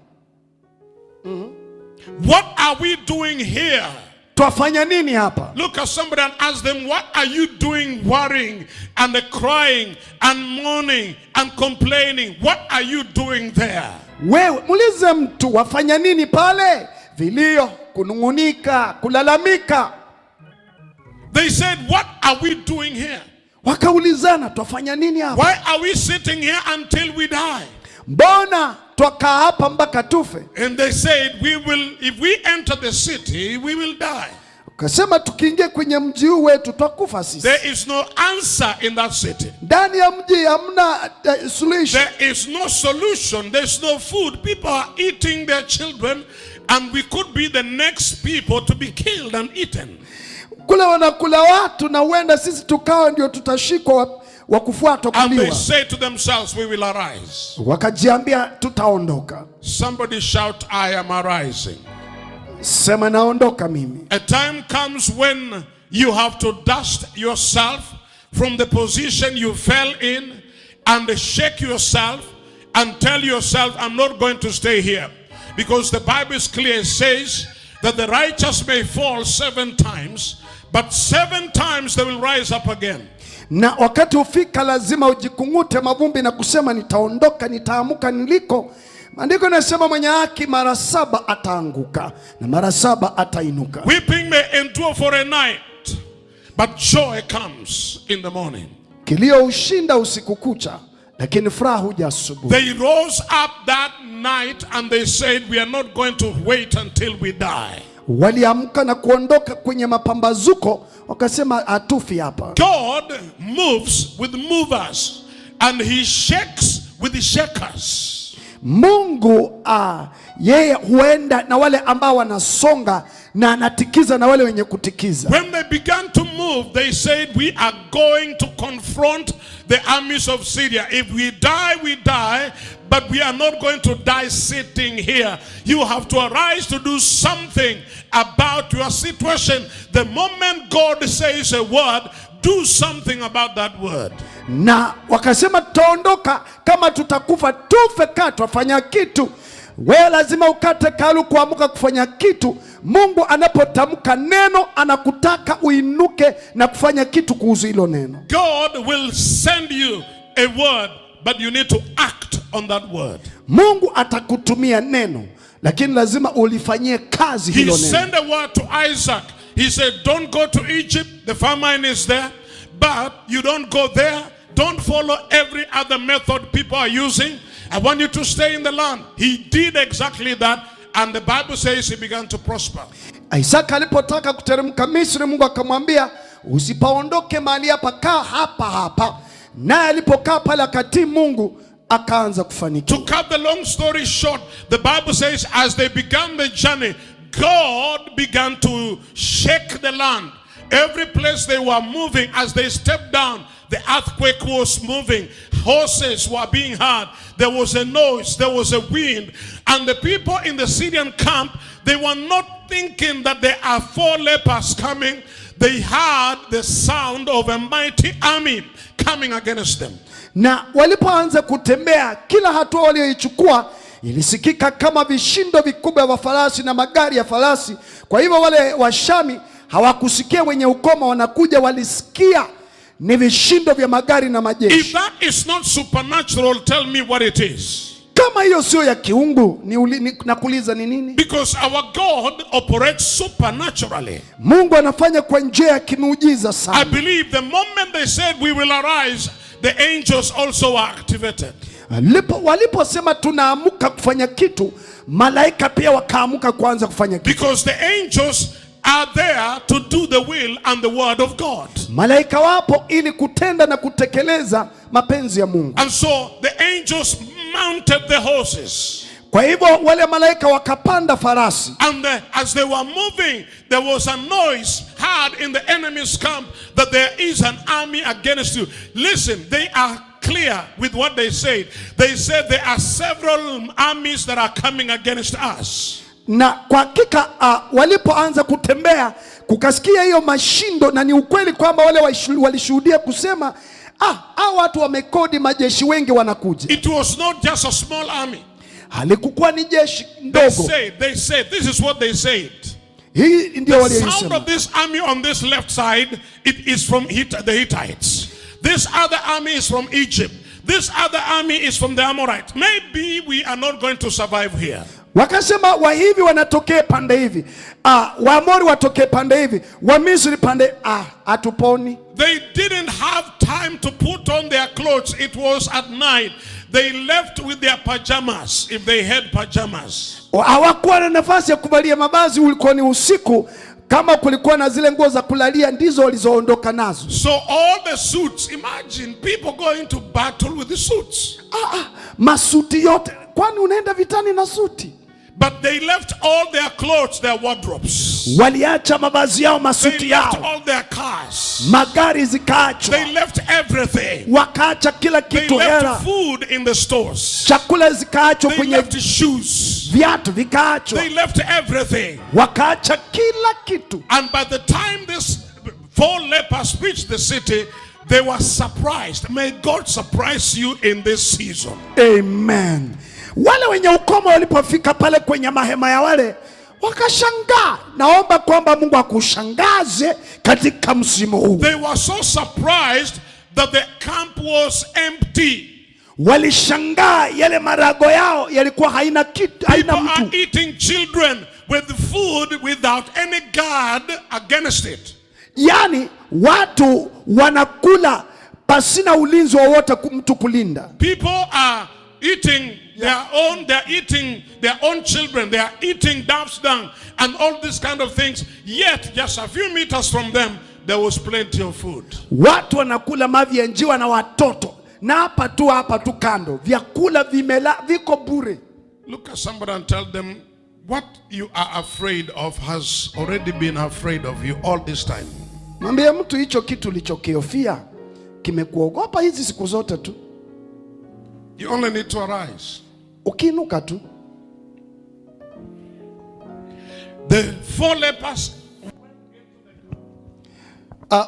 What are we doing here? Twafanya nini hapa? Look at somebody and ask them, what are you doing worrying and crying and mourning and complaining? What are you doing there? Wewe muulize mtu wafanya nini pale? Vilio, kunungunika, kulalamika. They said, what are we doing here? Wakaulizana, twafanya nini hapa? Why are we sitting here until we die? Mbona twakaa hapa mpaka tufe? And they said, if we enter the city, we will die. Kasema tukiingia kwenye mji huu wetu tutakufa sisi. There is no answer in that city. Ndani ya mji hamna solution. There is no solution. There's no food. People are eating their children, and we could be the next people to be killed and eaten. Kule wanakula watu na huenda sisi tukawa ndio tutashikwa wa kufuatwa kuliwa. And they say to themselves, we will arise. Wakajiambia tutaondoka. Somebody shout, I am arising. Sema naondoka mimi. A time comes when you have to dust yourself from the position you fell in and shake yourself and tell yourself, I'm not going to stay here. Because the Bible is clear, it says that the righteous may fall 7 times, but 7 times they will rise up again. Na wakati ufika lazima ujikungute mavumbi na kusema nitaondoka, nitaamuka niliko. Maandiko yanasema mwenye haki mara 7 ataanguka na mara 7 atainuka. Weeping may endure for a night, but joy comes in the morning. Kilio ushinda usiku kucha, lakini furaha huja asubuhi. They rose up that night and they said, we are not going to wait until we die. Waliamka na kuondoka kwenye mapambazuko, wakasema hatufi hapa. God moves with movers and he shakes with the shakers. Mungu yeye huenda na wale ambao wanasonga na anatikiza na wale wenye kutikiza. When they began to move, they said, we are going to confront the armies of Syria. If we die, we die, but we are not going to die sitting here. You have to arise to do something about your situation. The moment God says a word, do something about that word. Na wakasema tutaondoka, kama tutakufa tufe, twafanya kitu. Wewe lazima ukate kalu kuamuka kufanya kitu. Mungu anapotamka neno anakutaka uinuke na kufanya kitu kuhusu hilo neno. God will send you a word, but you need to act on that word. Mungu atakutumia neno, lakini lazima ulifanyie kazi hilo neno. He sent a word to Isaac. He said, don't go to Egypt. The famine is there, but you don't go there. Don't follow every other method people are using. I want you to stay in the land. He did exactly that, and the Bible says he began to prosper. Isaka alipotaka kuteremka Misri, Mungu akamwambia usipaondoke mahali hapa, kaa hapa hapa. Naye alipokaa pale akatii Mungu, akaanza kufanikiwa. To cut the long story short, the Bible says as they began the journey, God began to shake the land. Every place they were moving, as they stepped down, the earthquake was moving. Horses were being heard. There was a noise. There was a wind. And the people in the Syrian camp, they were not thinking that there are 4 lepers coming. They heard the sound of a mighty army coming against them. Na walipoanza kutembea, kila hatua walioichukua ilisikika kama vishindo vikubwa vya farasi na magari ya farasi. Kwa hivyo wale Washami hawakusikia wenye ukoma wanakuja, walisikia ni vishindo vya magari na majeshi. If that is not supernatural, tell me what it is. Kama hiyo sio ya kiungu, nakuuliza ni nini? Because our God operates supernaturally. Mungu anafanya kwa njia ya kimuujiza sana. I believe the moment they said we will arise, the angels also were activated. Waliposema tunaamuka kufanya kitu, malaika pia wakaamuka kuanza kufanya kitu. Because the angels are there to do the will and the word of God. Malaika wapo ili kutenda na kutekeleza mapenzi ya Mungu. And so the angels mounted the horses. Kwa hivyo wale malaika wakapanda farasi. And as they were moving, there was a noise heard in the enemy's camp that there is an army against you. Listen, they are clear with what they said. They said there are several armies that are coming against us. Na kwa hakika walipoanza kutembea kukasikia hiyo mashindo, na ni ukweli kwamba wale walishuhudia kusema hao watu wamekodi majeshi wengi wanakuja. It was not just a small army. Halikuwa ni jeshi ndogo. They said this is what they said. Hii ndio walisema. The sound of this army on this left side, it is from the Hittites. This other army is from Egypt. This other army is from the Amorites. Maybe we are not going to survive here. Wakasema wa hivi wanatokea pande hivi, Waamori watokea pande hivi, wa Misri pande atuponi. They didn't have time to put on their clothes. It was at night. They left with their pajamas, if they had pajamas. Hawakuwa na nafasi ya kuvalia mavazi, ulikuwa ni usiku. Kama kulikuwa na zile nguo za kulalia ndizo walizoondoka nazo. So all the suits, imagine people going to battle with the suits. Masuti yote, kwani unaenda vitani na suti? But they left all their clothes, their wardrobes. Waliacha mavazi yao, masuti yao. They left all their cars. Magari zikaachwa. They left everything. Wakaacha kila kitu. They left food in the stores. Chakula zikaachwa kwenye. They left shoes. Viatu vikaachwa. They left everything. Wakaacha kila kitu. And by the time this 4 lepers reached the city, they were surprised. May God surprise you in this season. Amen. Wale wenye ukoma walipofika pale kwenye mahema ya wale, wakashangaa. Naomba kwamba Mungu akushangaze katika msimu huu. They were so surprised that the camp was empty. Walishangaa yale marago yao yalikuwa haina kitu, haina mtu. People are eating children with food without any guard against it. Yani watu wanakula pasina ulinzi wowote mtu kulinda. People are eating their own children. They are eating dove's dung and all these kind of things. Yet just a few meters from them there was plenty of food. Watu wanakula mavi ya njiwa na watoto, na hapa tu kando vyakula viko bure. Look at somebody and tell them what you are afraid of has already been afraid of you all this time. Mwambie mtu hicho kitu ulichokiofia kimekuogopa hizi siku zote tu. You only need to arise. Ukiinuka tu. The 4 lepers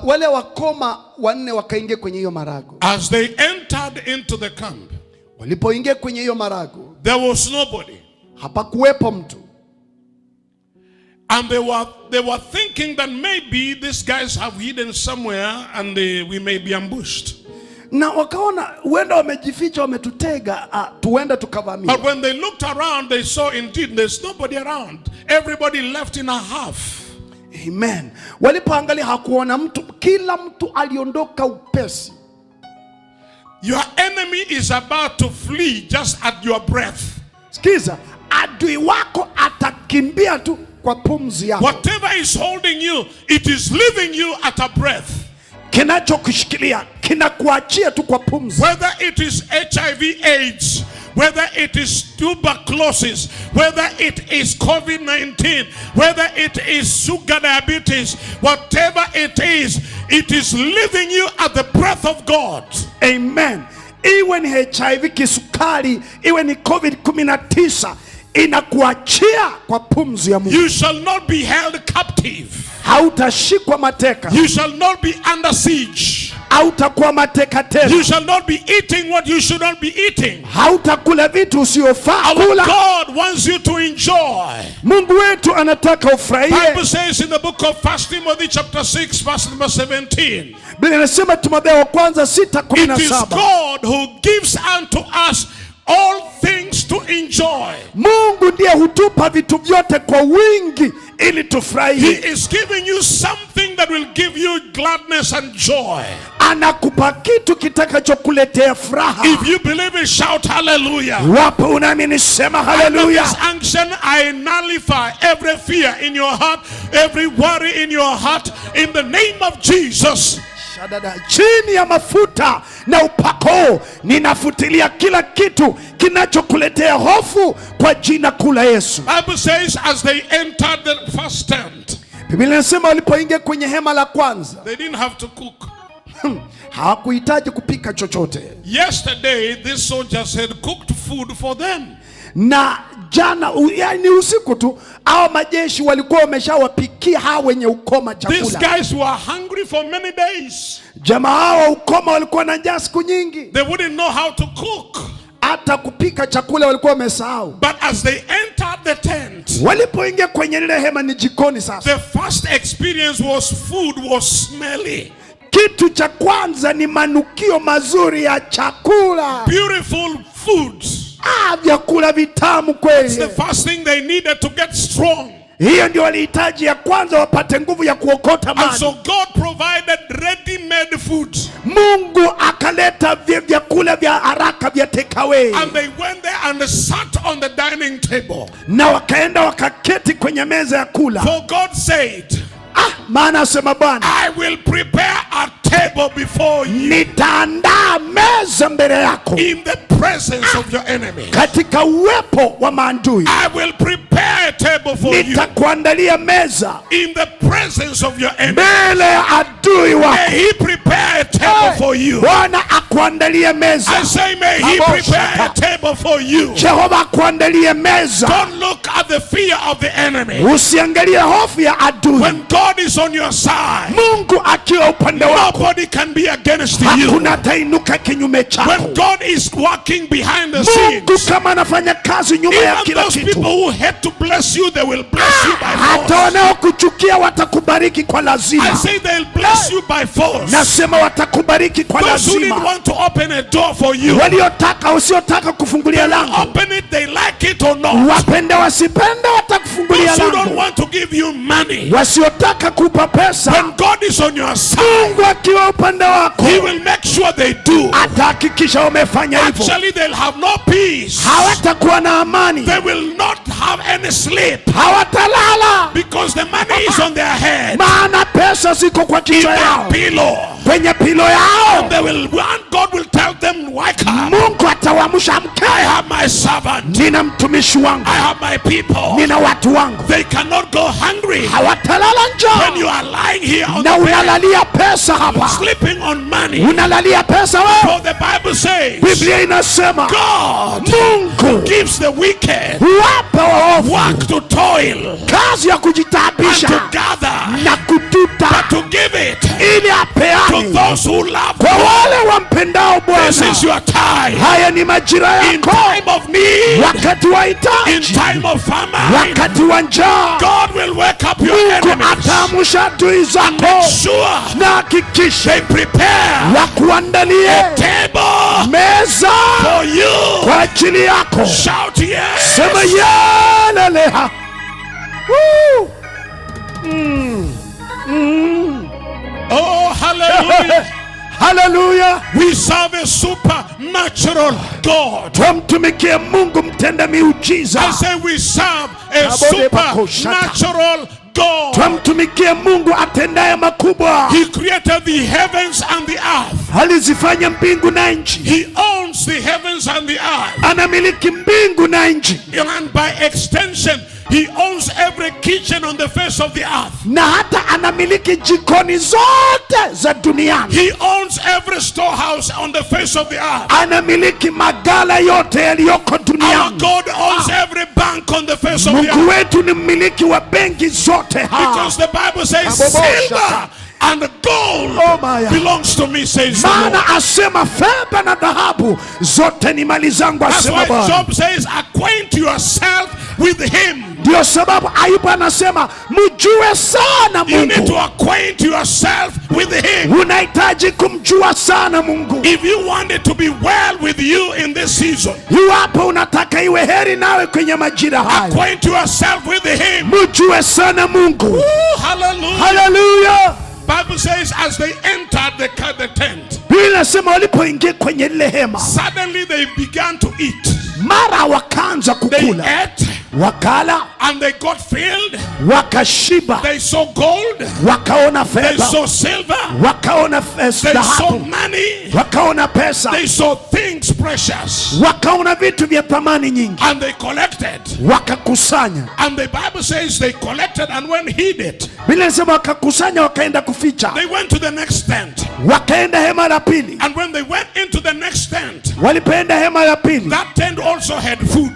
wale wakoma 4 wakaingia kwenye hiyo marago. As they entered into the camp, walipoingia kwenye hiyo marago, there was nobody. Hapakuwepo mtu. And they were thinking that maybe these guys have hidden somewhere and we may be ambushed. Na wakaona huenda wamejificha, wametutega, tuenda tukavamia. But when they looked around, they saw indeed there's nobody around. Everybody left in a half. Amen. Walipoangalia hakuona mtu, kila mtu aliondoka upesi. Your enemy is about to flee just at your breath. Sikiza, adui wako atakimbia tu kwa pumzi yako. Whatever is holding you, it is leaving you at a breath. Kinachokushikilia kinakuachia tu kwa pumzi. Whether it is HIV/AIDS, whether it is tuberculosis, whether it is COVID-19, whether it is sugar diabetes, whatever it is leaving you at the breath of God. Amen. Iwe ni HIV, kisukari, iwe ni COVID-19, inakuachia kwa pumzi ya Mungu. You shall not be held captive. Hautashikwa mateka. You shall not be under siege. Hautakuwa mateka tena. You shall not be eating what you should not be eating. Hautakula vitu usiofaa Our kula. God wants you to enjoy. Mungu wetu anataka ufurahie. Bible says in the book of 1 Timothy chapter 6 verse number 17. Biblia inasema Timotheo wa kwanza 6:17. It is God who gives unto us all things to enjoy. Mungu ndiye hutupa vitu vyote kwa wingi ili He tufurahie. is giving you something that will give you gladness and joy. Anakupa kitu kitakachokuletea furaha. If you believe it, shout hallelujah. Wapo unaamini, sema Under haleluya. this unction, I nullify every fear in your heart, every worry in your heart, in the name of Jesus. Chini ya mafuta na upako ninafutilia kila kitu kinachokuletea hofu kwa jina kuu la Yesu. Bible says as they entered the first tent, Biblia inasema walipoingia kwenye hema la kwanza they didn't have to cook. hawakuhitaji kupika chochote. Yesterday, these soldiers had cooked food for them. Na jana yani usiku tu hao majeshi walikuwa wameshawapikia hao wenye ukoma These chakula. guys were hungry for many days. Jamaa hao wa ukoma walikuwa na njaa siku nyingi. They wouldn't know how to cook. Hata kupika chakula walikuwa wamesahau. But as they entered the tent, Walipoingia kwenye lile hema ni jikoni sasa. the first experience was food was smelly. Kitu cha kwanza ni manukio mazuri ya chakula. Beautiful foods. Vyakula vitamu It's the kweli. first thing they needed to get strong. Hiyo ndio walihitaji ya kwanza wapate nguvu ya kuokota And maji. so God provided ready-made food. Mungu akaleta vyakula vya haraka vya take away. And they went there and sat on the dining table. Na wakaenda wakaketi kwenye meza ya kula. For God said, Maana asema Bwana, I will prepare a table before you nitaandaa meza mbele yako in the presence of your enemy. katika uwepo wa maadui. I will prepare a table for you Nitakuandalia meza in the presence of your enemy. mbele ya adui May wako. he prepare a table for you. Bwana akuandalie meza. I say, may he prepare a table for you. Jehova akuandalie meza. Don't look at the fear of the enemy. Usiangalie hofu ya adui. When God is on your side, Mungu akiwa upande wako, nobody can be against you. hakuna atainuka kinyume chako. When God is working behind the Mungu scenes, kama anafanya kazi nyuma ya even kila those kitu, people who hate to bless you, they will bless you by hata force. wanaokuchukia watakubariki kwa I lazima. say they'll bless you by force. Nasema watakubariki kwa Those who didn't lazima. want to open a door for you, Waliotaka usiotaka kufungulia lango, open it, they like it or not. wapende wasipende, watakufungulia Those who don't lango. want to give you money, Wasiotaka kupa pesa, when God is on your side, Mungu akiwa upande wako, He will make sure they do. atahakikisha wamefanya hivyo. Actually, they'll have no peace. Hawatakuwa na amani, They will not have any sleep hawatalala, because the money is on their head, maana pesa ziko kwa in kichwa their yao, pillow. kwenye pilo yao. They will want, God will tell them, wake up. Mungu atawaamsha, I mke, have my servant. nina mtumishi wangu, I have my people. nina watu wangu. They cannot go hungry. Hawatalala When you njaa, are lying here on na the bed, unalalia pesa hapa, sleeping on money. unalalia pesa wewe. So the Bible says, Biblia inasema God Mungu gives the wicked huwapa waovu work to toil kazi ya and kujitabisha to gather, na kututa, to give it ili to apeane those who love kwa God. wale wampendao This is Bwana. your time. Haya ni majira In yako, time of need, wakati wa in hitaji, time of famine, wakati wa njaa. God will wake up your Mungu enemies. ataamsha adui zako Make sure na hakikishe they prepare wakuandalie table meza for you. kwa ajili yako. Shout yes. Sema yeleleha. Woo! Oh, hallelujah. Haleluya. We serve a supernatural God. Tumtumikie Mungu mtenda miujiza. I say we serve a supernatural God. Tumtumikie Mungu atendaye makubwa. He created the heavens and the earth. Alizifanya mbingu na nchi. He owns the heavens and the earth. Anamiliki mbingu na nchi. And by extension, He owns every kitchen on the face of the earth. Na hata anamiliki jikoni zote za duniani. He owns every storehouse on the face of the earth. Anamiliki magala yote yaliyoko Our duniani. God owns every bank on the face of the Mungu earth. wetu ni mmiliki wa benki zote. Because the Bible says silver and gold Oh my. belongs to me, says the Maana Lord. asema fedha na dhahabu zote ni mali zangu, That's asema why Bwana. Job says, acquaint yourself with him. Ndio sababu Ayubu anasema mjue sana You need to Mungu. acquaint yourself with him. Unahitaji kumjua sana Mungu. If you want it to be well with you in this season, Iwapo unataka iwe heri nawe kwenye majira haya, acquaint yourself with him. mjue sana Mungu. Ooh, hallelujah. Hallelujah. Bible says as they entered the tent, Biblia inasema walipoingia kwenye lile hema, suddenly they began to eat. mara wakaanza They kukula, ate wakala, and they got filled. wakashiba, They saw gold. wakaona They fedha, saw silver. wakaona They saw dhahabu, money. wakaona pesa, They saw things precious. wakaona vitu vya thamani nyingi, And they collected. wakakusanya. And the Bible says they collected and went hid it. Biblia inasema wakakusanya, wakaenda kuficha, They went to the next tent. wakaenda hema la pili. And when they went into the next tent, Walipoenda hema la pili, that tent also had food.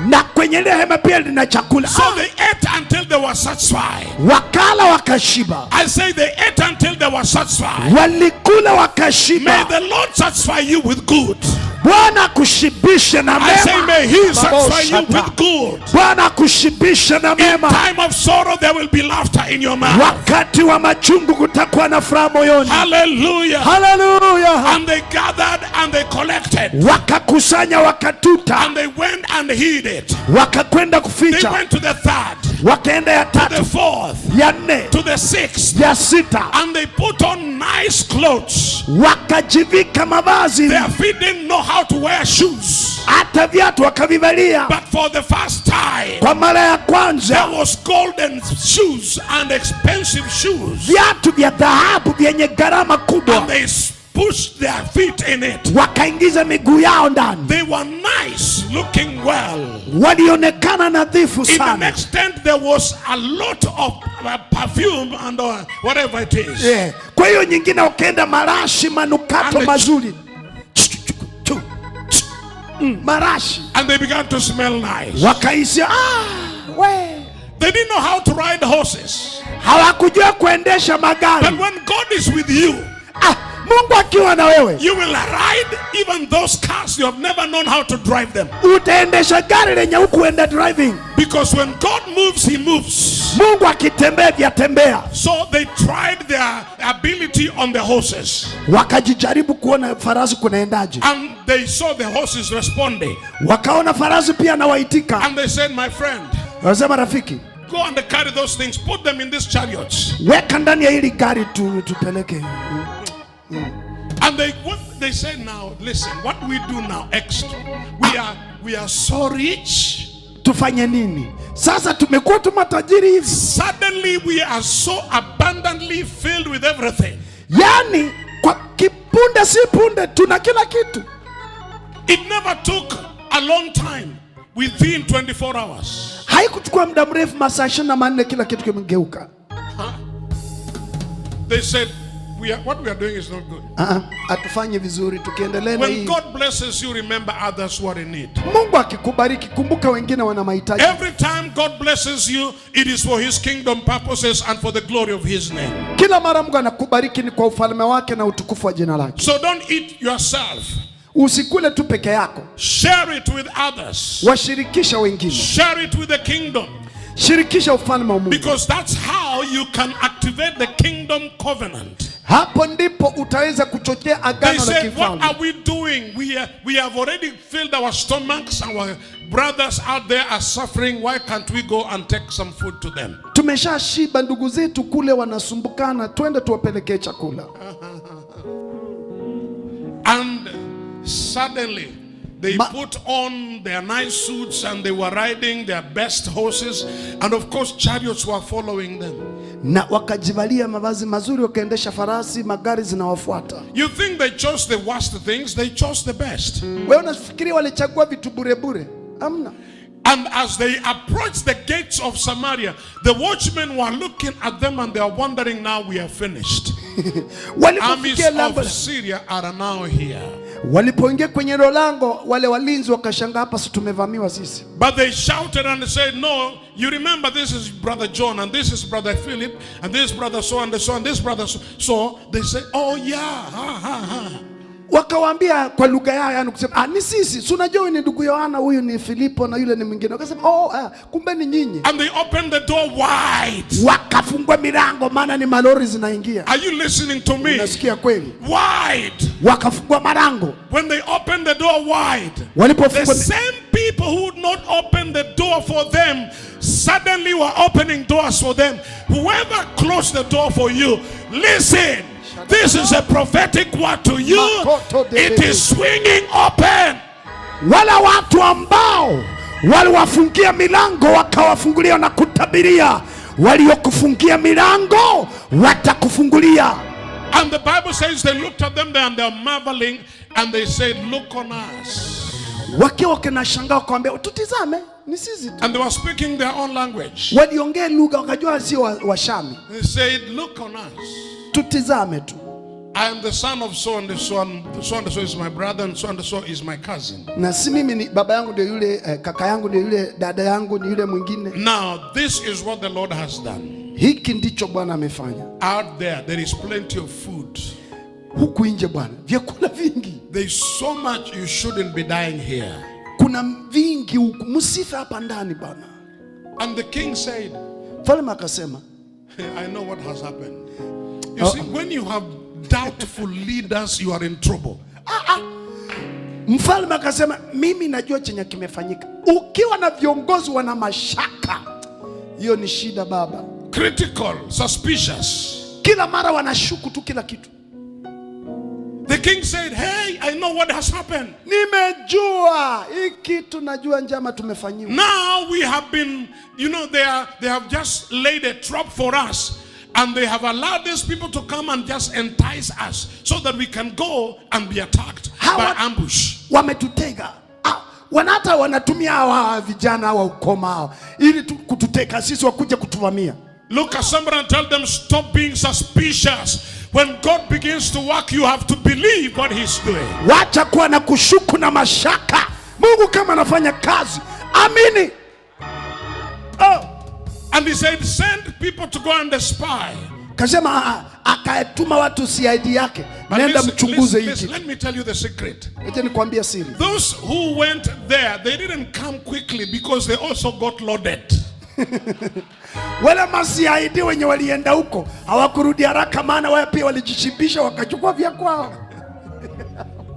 na kwenye ile hema pia lina chakula. So they ate until they were satisfied. Wakala wakashiba, I say they ate until they were satisfied. walikula May wakashiba. the Lord satisfy you with good. Bwana kushibishe na I say mema. may He satisfy you with good. Bwana kushibishe na In mema. time of sorrow there will be laughter in your mouth. Wakati wa machungu kutakuwa na furaha moyoni. Hallelujah. Haleluya. And they gathered and they collected. Wakakusanya, wakatuta, And they went and hid it. wakakwenda They kuficha, went to the third, wakaenda ya the tatu, fourth, ya nne, to the sixth. ya sita, And they put on nice clothes. wakajivika mavazi, Their feet didn't know how to wear shoes. hata viatu wakavivalia. But for the first time, Kwa mara ya there kwanza was golden shoes and expensive shoes. viatu vya dhahabu vyenye gharama And kubwa, they pushed their feet in it. wakaingiza miguu yao ndani, They were nice, looking well. walionekana nadhifu In the sana. next tent, there was a lot of perfume and whatever it is. Yeah. Kwa hiyo nyingine wakaenda marashi, manukato And the- mazuri, marashi, And they began to smell nice. wakaisi we. They didn't know how to ride horses. Hawakujua kuendesha But magari. when God is with you, Mungu akiwa na wewe, you will ride even those cars you have never known how to drive them. utaendesha gari lenye hukuenda driving. Because when God moves, He moves. Mungu akitembea vyatembea. So they tried their ability on the horses. Wakajijaribu kuona farasi kunaendaje, And they saw the horses responding. wakaona farasi pia anawaitika. And they said, my friend, Wasema rafiki, go and carry those things. Put them in these chariots. weka ndani ya hili gari tupeleke. And they said, now listen, what we do now extra. We are so rich. Tufanye nini sasa? Tumekuwa tu matajiri hivi, Suddenly we are so abundantly filled with everything. yani kwa kipunde si punde tuna kila kitu. It never took a long time. Within 24 hours. Haikuchukua muda mrefu, masaa 24 kila kitu kimegeuka. They said, what we are doing is not good. Atufanye vizuri tukiendelea na When hii. God blesses you, remember others who are in need. Mungu akikubariki, kumbuka wengine wana mahitaji. Every time God blesses you, it is for His kingdom purposes and for the glory of His name. Kila mara Mungu anakubariki ni kwa ufalme wake na utukufu wa jina lake. So don't eat yourself. Usikule tu peke yako, Share it with others. washirikisha wengine, Share it with the kingdom. shirikisha ufalme wa Mungu. Because that's how you can activate the kingdom covenant. Hapo ndipo utaweza kuchochea They agano la said, what kifalme. are we doing? We have already filled our stomachs. Our brothers out there are suffering. Why can't we go and take some food to them? Tumeshashiba, ndugu zetu kule wanasumbukana, twende tuwapelekee chakula. And suddenly they put on their nice suits and they were riding their best horses, and of course chariots were following them. Na wakajivalia mavazi mazuri, wakaendesha farasi, magari zinawafuata. You think they chose the worst things? They chose the best. Wewe unafikiria walichagua vitu bure bure? Amna. And as they approached the gates of Samaria, the watchmen were looking at them and they are wondering, now we are finished. Armies of Syria are now here. Walipoingia kwenye lango, wale walinzi wakashangaa, hapa si tumevamiwa sisi. But they shouted and they said, no, you remember this is brother John and this is brother Philip and this brother so and so and this brother so. So they said, oh yeah, ha ha ha. Wakawaambia kwa lugha yao, yani kusema ni sisi, si unajua ni ndugu Yohana, huyu ni Filipo na yule ni mwingine. Wakasema kumbe ni nyinyi. And they opened the door wide. Wakafungua milango, maana ni malori zinaingia. Are you listening to me? Unasikia kweli? Wide. Wakafungua milango. When they opened the door wide, the same people who would not open the door for them suddenly were opening doors for them. Whoever closed the door for you, listen. This is a prophetic word to you. It is swinging open. Wala watu ambao waliwafungia milango wakawafungulia na kutabiria, waliokufungia milango watakufungulia. And the Bible says they looked at them and they are marveling and they said, look on us. Wakiwa kinashangaa wakaambia, tutizame, ni sisi tu. And they were speaking their own language. Waliongea lugha wakajua sio Washami. They said, look on us. Tutizame tu. I am the son of so and so and so and so is my brother and so is my cousin. Na si mimi ni baba yangu ndio yule, kaka yangu ndio yule, dada yangu ni yule mwingine. Now this is what the Lord has done. Hiki ndicho Bwana amefanya. Out there is plenty of food. Huku nje Bwana, vyakula vingi. There is so much, you shouldn't be dying here. Kuna vingi huku, msife hapa ndani Bwana. And the king said, Mfalme akasema, I know what has happened. You see, when you have doubtful leaders, you are in trouble. Mfalme akasema, mimi najua chenye kimefanyika. Ukiwa na viongozi wana mashaka, hiyo ni shida baba. Critical, suspicious. Kila mara wanashuku tu kila kitu. The king said, hey, I know what has happened. Nimejua hii kitu, najua njama tumefanyiwa. Now we have been, you know, they have just laid a trap for us. And they have allowed these people to come and just entice us so that we can go and be attacked by ambush. Wametutega. Wanata wanatumia hawa vijana wa ukoma hao ili kututeka sisi, wakuje kutuvamia. Look at somebody and tell them, stop being suspicious. When God begins to work, you have to believe what he's doing. Wacha kuwa na kushuku na mashaka. Mungu kama anafanya kazi, amini. And he said, send people to go and spy. Kasema akatuma watu CID yake, nenda mchunguze hiki. Let me tell you the secret. Acha nikwambie siri. Those who went there, they didn't come quickly because they also got loaded. Wale ma CID wenye walienda huko hawakurudi haraka, maana wao pia walijishibisha wakachukua vya kwao.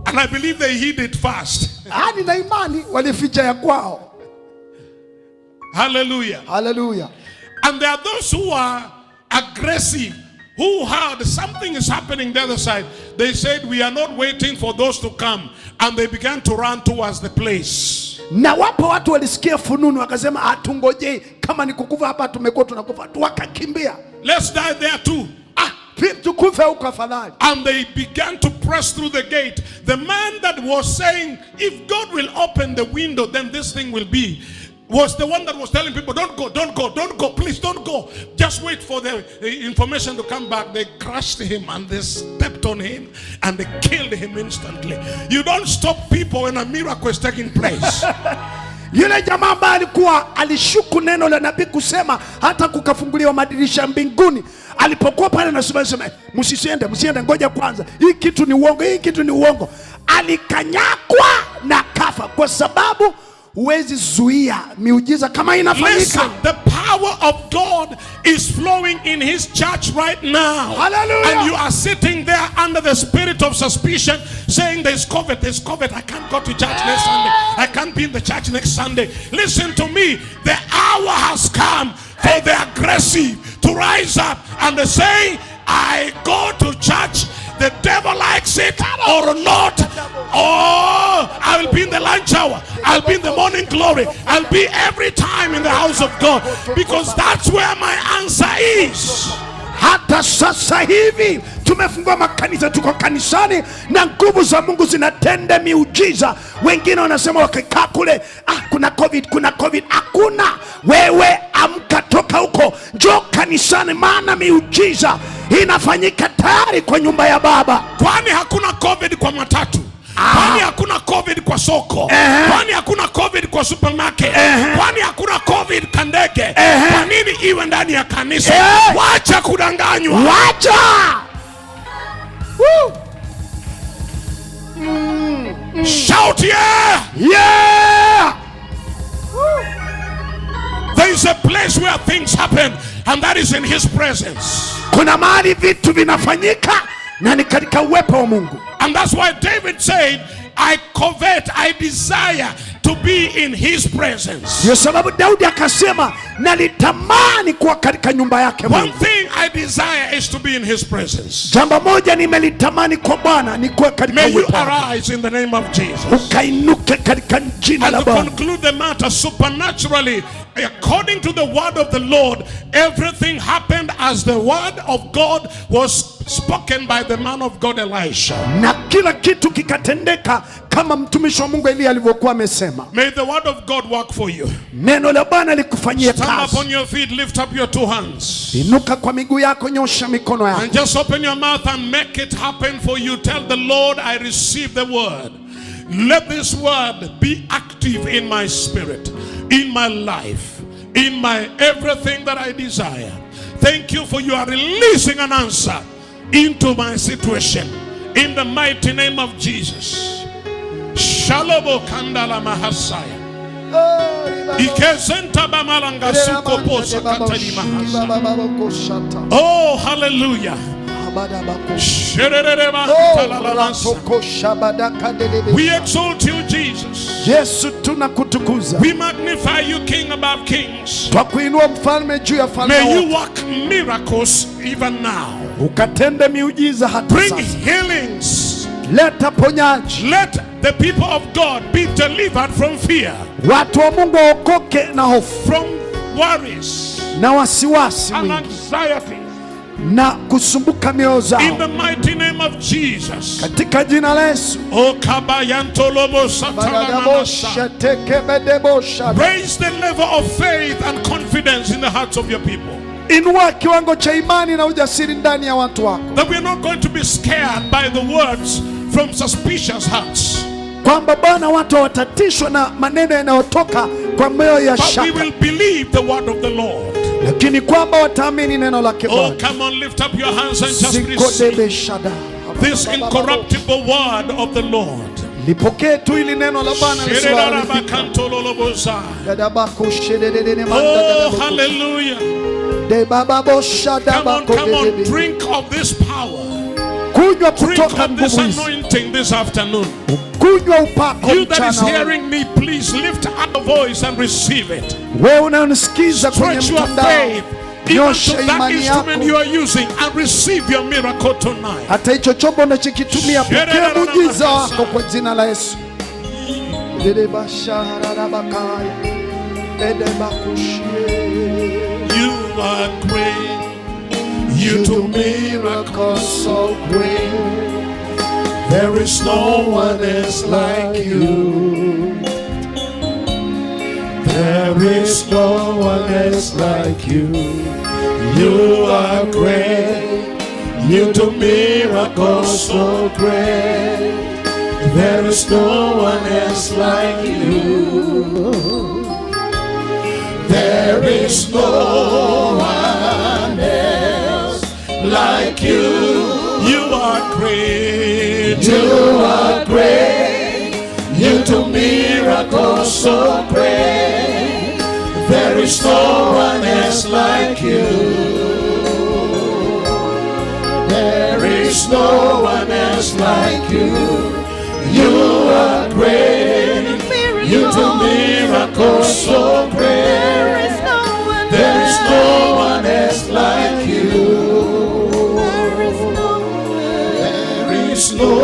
And I believe they hid it fast. Hadi na imani walificha ya kwao. Hallelujah. Hallelujah. And there are those who are aggressive, who heard something is happening the other side. They said, we are not waiting for those to come. And they began to run towards the place. Na wapo watu walisikia fununu wakasema, atungojei, kama ni kukufa hapa tumekuwa tunakufa, wakakimbia. Let's die there too. Tukufe huko afadhali. And they began to press through the gate. The man that was saying, if God will open the window, then this thing will be, was the one that was telling people, don't go, don't go, don't go, please don't go. Just wait for the information to come back. They crushed him and they stepped on him and they killed him instantly. You don't stop people when a miracle is taking place. Yule jamaa ambaye alikuwa alishuku neno la nabii kusema hata kukafunguliwa madirisha mbinguni, alipokuwa pale anasema msiende, ngoja kwanza, hii kitu ni uongo, hii kitu ni uongo, alikanyakwa na kafa, kwa sababu huwezi zuia miujiza kama inafanyika. Listen, the power of God is flowing in his church right now. Hallelujah. And you are sitting there under the spirit of suspicion, saying there's COVID, I can't go to church next Sunday, I can't be in the church next Sunday. Listen to me, the hour has come for the aggressive to rise up and they say, I go to church, the devil likes it or not. Oh, I will be in the lunch hour, I'll be in the morning glory, I'll be every time in the house of God, because that's where my answer is. Hata sasa hivi tumefungua makanisa, tuko kanisani na nguvu za Mungu zinatenda miujiza. Wengine wanasema wakikaa kule, kuna covid, kuna covid. Hakuna. Wewe amka, toka huko, njoo kanisani, maana miujiza inafanyika tayari kwa nyumba ya Baba. Kwani hakuna covid kwa matatu? Kwani hakuna covid kwa soko? Kwani hakuna covid kwa supermarket? Kwani hakuna covid kandege? Kwa nini iwe ndani ya kanisa? Wacha kudanganywa. Wacha. Shout yeah! Yeah! There is a place where things happen, and that is in his presence. Kuna mahali vitu vinafanyika na ni katika uwepo wa Mungu. And that's why David said, I covet, I desire to be in his presence. Ndio sababu Daudi akasema nalitamani kuwa katika nyumba yake Mungu. One thing I desire is to be in his presence. Jambo moja nimelitamani kwa Bwana ni kuwa katika May you uwepo wake. arise in the name of Jesus. Ukainuke katika jina la And to Bwana. conclude the matter supernaturally, according to the word of the Lord, everything happened as the word of God was spoken by the man of God Elisha. Na kila kitu kikatendeka kama mtumishi wa Mungu Elia alivyokuwa amesema. May the word of God work for you. Neno la Bwana likufanyie Stand kazi. up on your feet, lift up your two hands. Inuka kwa miguu yako, nyosha mikono yako. And just open your mouth and make it happen for you. Tell the Lord, I receive the word. Let this word be active in my spirit, in my life, in my everything that I desire. Thank you for you are releasing an answer into my situation. In the mighty name of Jesus. Shalobo kandala mahasaya. Ikezenta bamalanga suko posa katali mahasa. Oh, hallelujah. We exalt you, Jesus. Yesu tunakutukuza. We magnify you, King above kings. Twakuinua mfalme juu ya falme May wote. you work miracles even now. Ukatende miujiza hata Bring sasa. healings. Leta ponyaji. Let the people of God be delivered from fear, Watu wa Mungu waokoke na hofu from worries na wasiwasi and mwingi anxiety. na kusumbuka mioyo zao. In the mighty name of Jesus. Katika jina la Yesu. O kabayantolobo satalamanasa. Raise the level of faith and confidence in the hearts of your people. Inua kiwango cha imani na ujasiri ndani ya watu wako. That we are not going to be scared by the words from suspicious hearts. Kwamba Bwana watu watatishwa na maneno yanayotoka kwa mioyo ya But we shaka. will believe the word of the Lord. Lakini kwamba wataamini neno lake Oh, Bwana. come on, lift up your hands and just receive this incorruptible word of the Lord. Lipokee tu ili neno la Bwana lisiharibike. Oh, hallelujah. Come on, drink of this power. Kunywa Drink kutoka of this nguvu hizi. anointing this afternoon. Kunywa upako You that is mchana. hearing me, please lift up a voice and receive it. Wewe unanisikiza kwenye Stretch your mtandao. faith even Nyosha to that imani yako. instrument you are using and receive your miracle tonight. Hata hicho chombo unachokitumia, pokea muujiza wako kwa jina la Yesu. You are great. You do miracles so great. There is no one else like you. There is no one else like you. You are great. You do miracles so great. There is no one else like you. There is no one else like you. You are great. You are great. You do miracles so great. There is no one else like you. There is no one else like you. You are great. You do miracles so great. There is no one else like you. There is no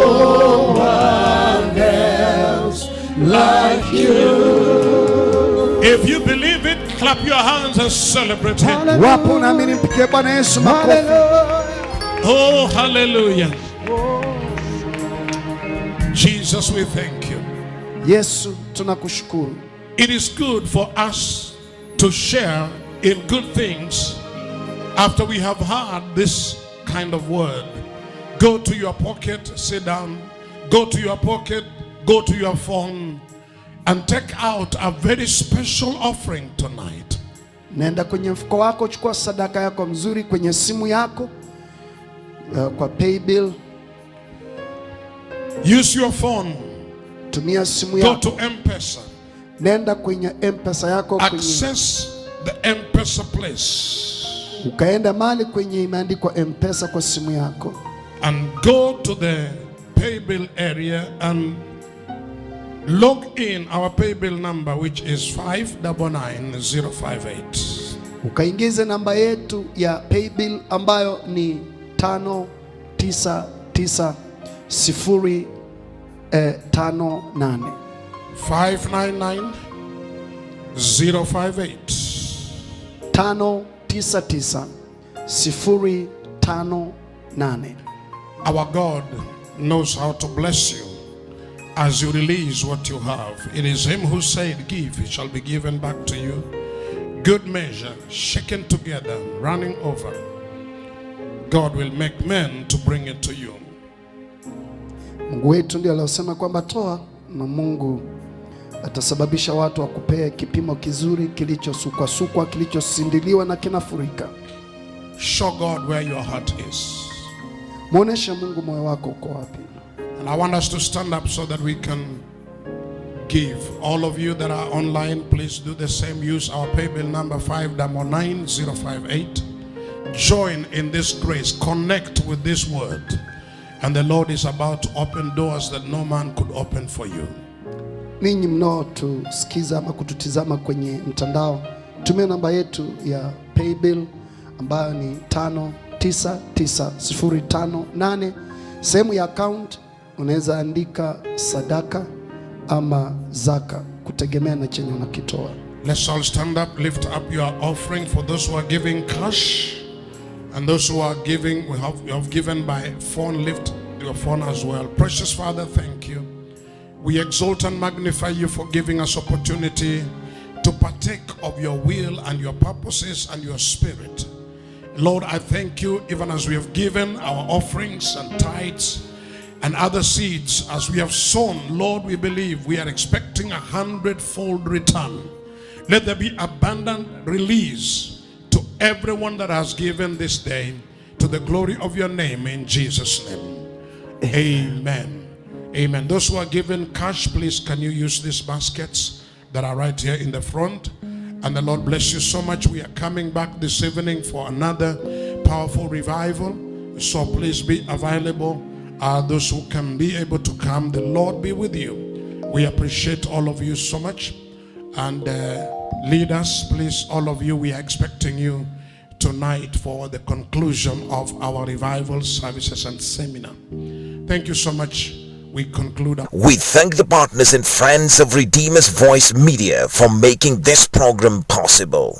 one else like you. If you believe it, clap up your hands and celebrate him. Wapo unaamini, mpigie Bwana Yesu makofi. Oh, hallelujah. Jesus, we thank you. Yesu, tunakushukuru. It is good for us to share in good things after we have heard this kind of word. Go to your pocket, sit down. Go to your pocket, go to your phone, and take out a very special offering tonight. Nenda kwenye mfuko wako, chukua sadaka yako mzuri kwenye simu yako, kwa paybill. Use your phone. Tumia simu yako. Go to M-Pesa. Nenda kwenye M-Pesa yako, access the M-Pesa place. Ukaenda mahali kwenye imeandikwa M-Pesa kwa simu yako. And go to the paybill area and log in our paybill number, which is 599058. Ukaingize namba yetu ya paybill ambayo ni 599058. 599058. 599058. Our God knows how to bless you as you release what you have. It is Him who said, "Give, it shall be given back to you. Good measure, shaken together, running over. God will make men to bring it to you." Mungu wetu ndiye aliyosema kwamba toa, na Mungu atasababisha watu wakupee kipimo kizuri, kilichosukwa, kilichosindiliwa na kinafurika. Show God where your heart is. Muoneshe Mungu moyo wako uko wapi. And I want us to stand up so that we can give. All of you that are online, please do the same. Use our paybill number 599058. Join in this grace. Connect with this word. And the Lord is about to open doors that no man could open for you. Ninyi mnaotusikiza ama kututizama kwenye mtandao, tumia namba yetu ya paybill ambayo ni 599058. Sehemu ya account unaweza andika sadaka ama zaka kutegemea na chenye unakitoa. Let's all stand up, lift up your offering. For those who are giving cash and those who are giving, you have given by phone, lift your phone as well. Precious Father, thank you. We exalt and magnify you for giving us opportunity to partake of your will and your purposes and your spirit. Lord, I thank you even as we have given our offerings and tithes and other seeds, as we have sown. Lord, we believe we are expecting 100-fold return. Let there be abundant release to everyone that has given this day, to the glory of your name, in Jesus' name. Amen. Amen. Those who are given cash, please can you use these baskets that are right here in the front? And the Lord bless you so much. We are coming back this evening for another powerful revival. So please be available. Those who can be able to come, the Lord be with you. We appreciate all of you so much. And leaders, please, all of you, we are expecting you tonight for the conclusion of our revival services and seminar. Thank you so much. We conclude. We thank the partners and friends of Redeemer's Voice Media for making this program possible.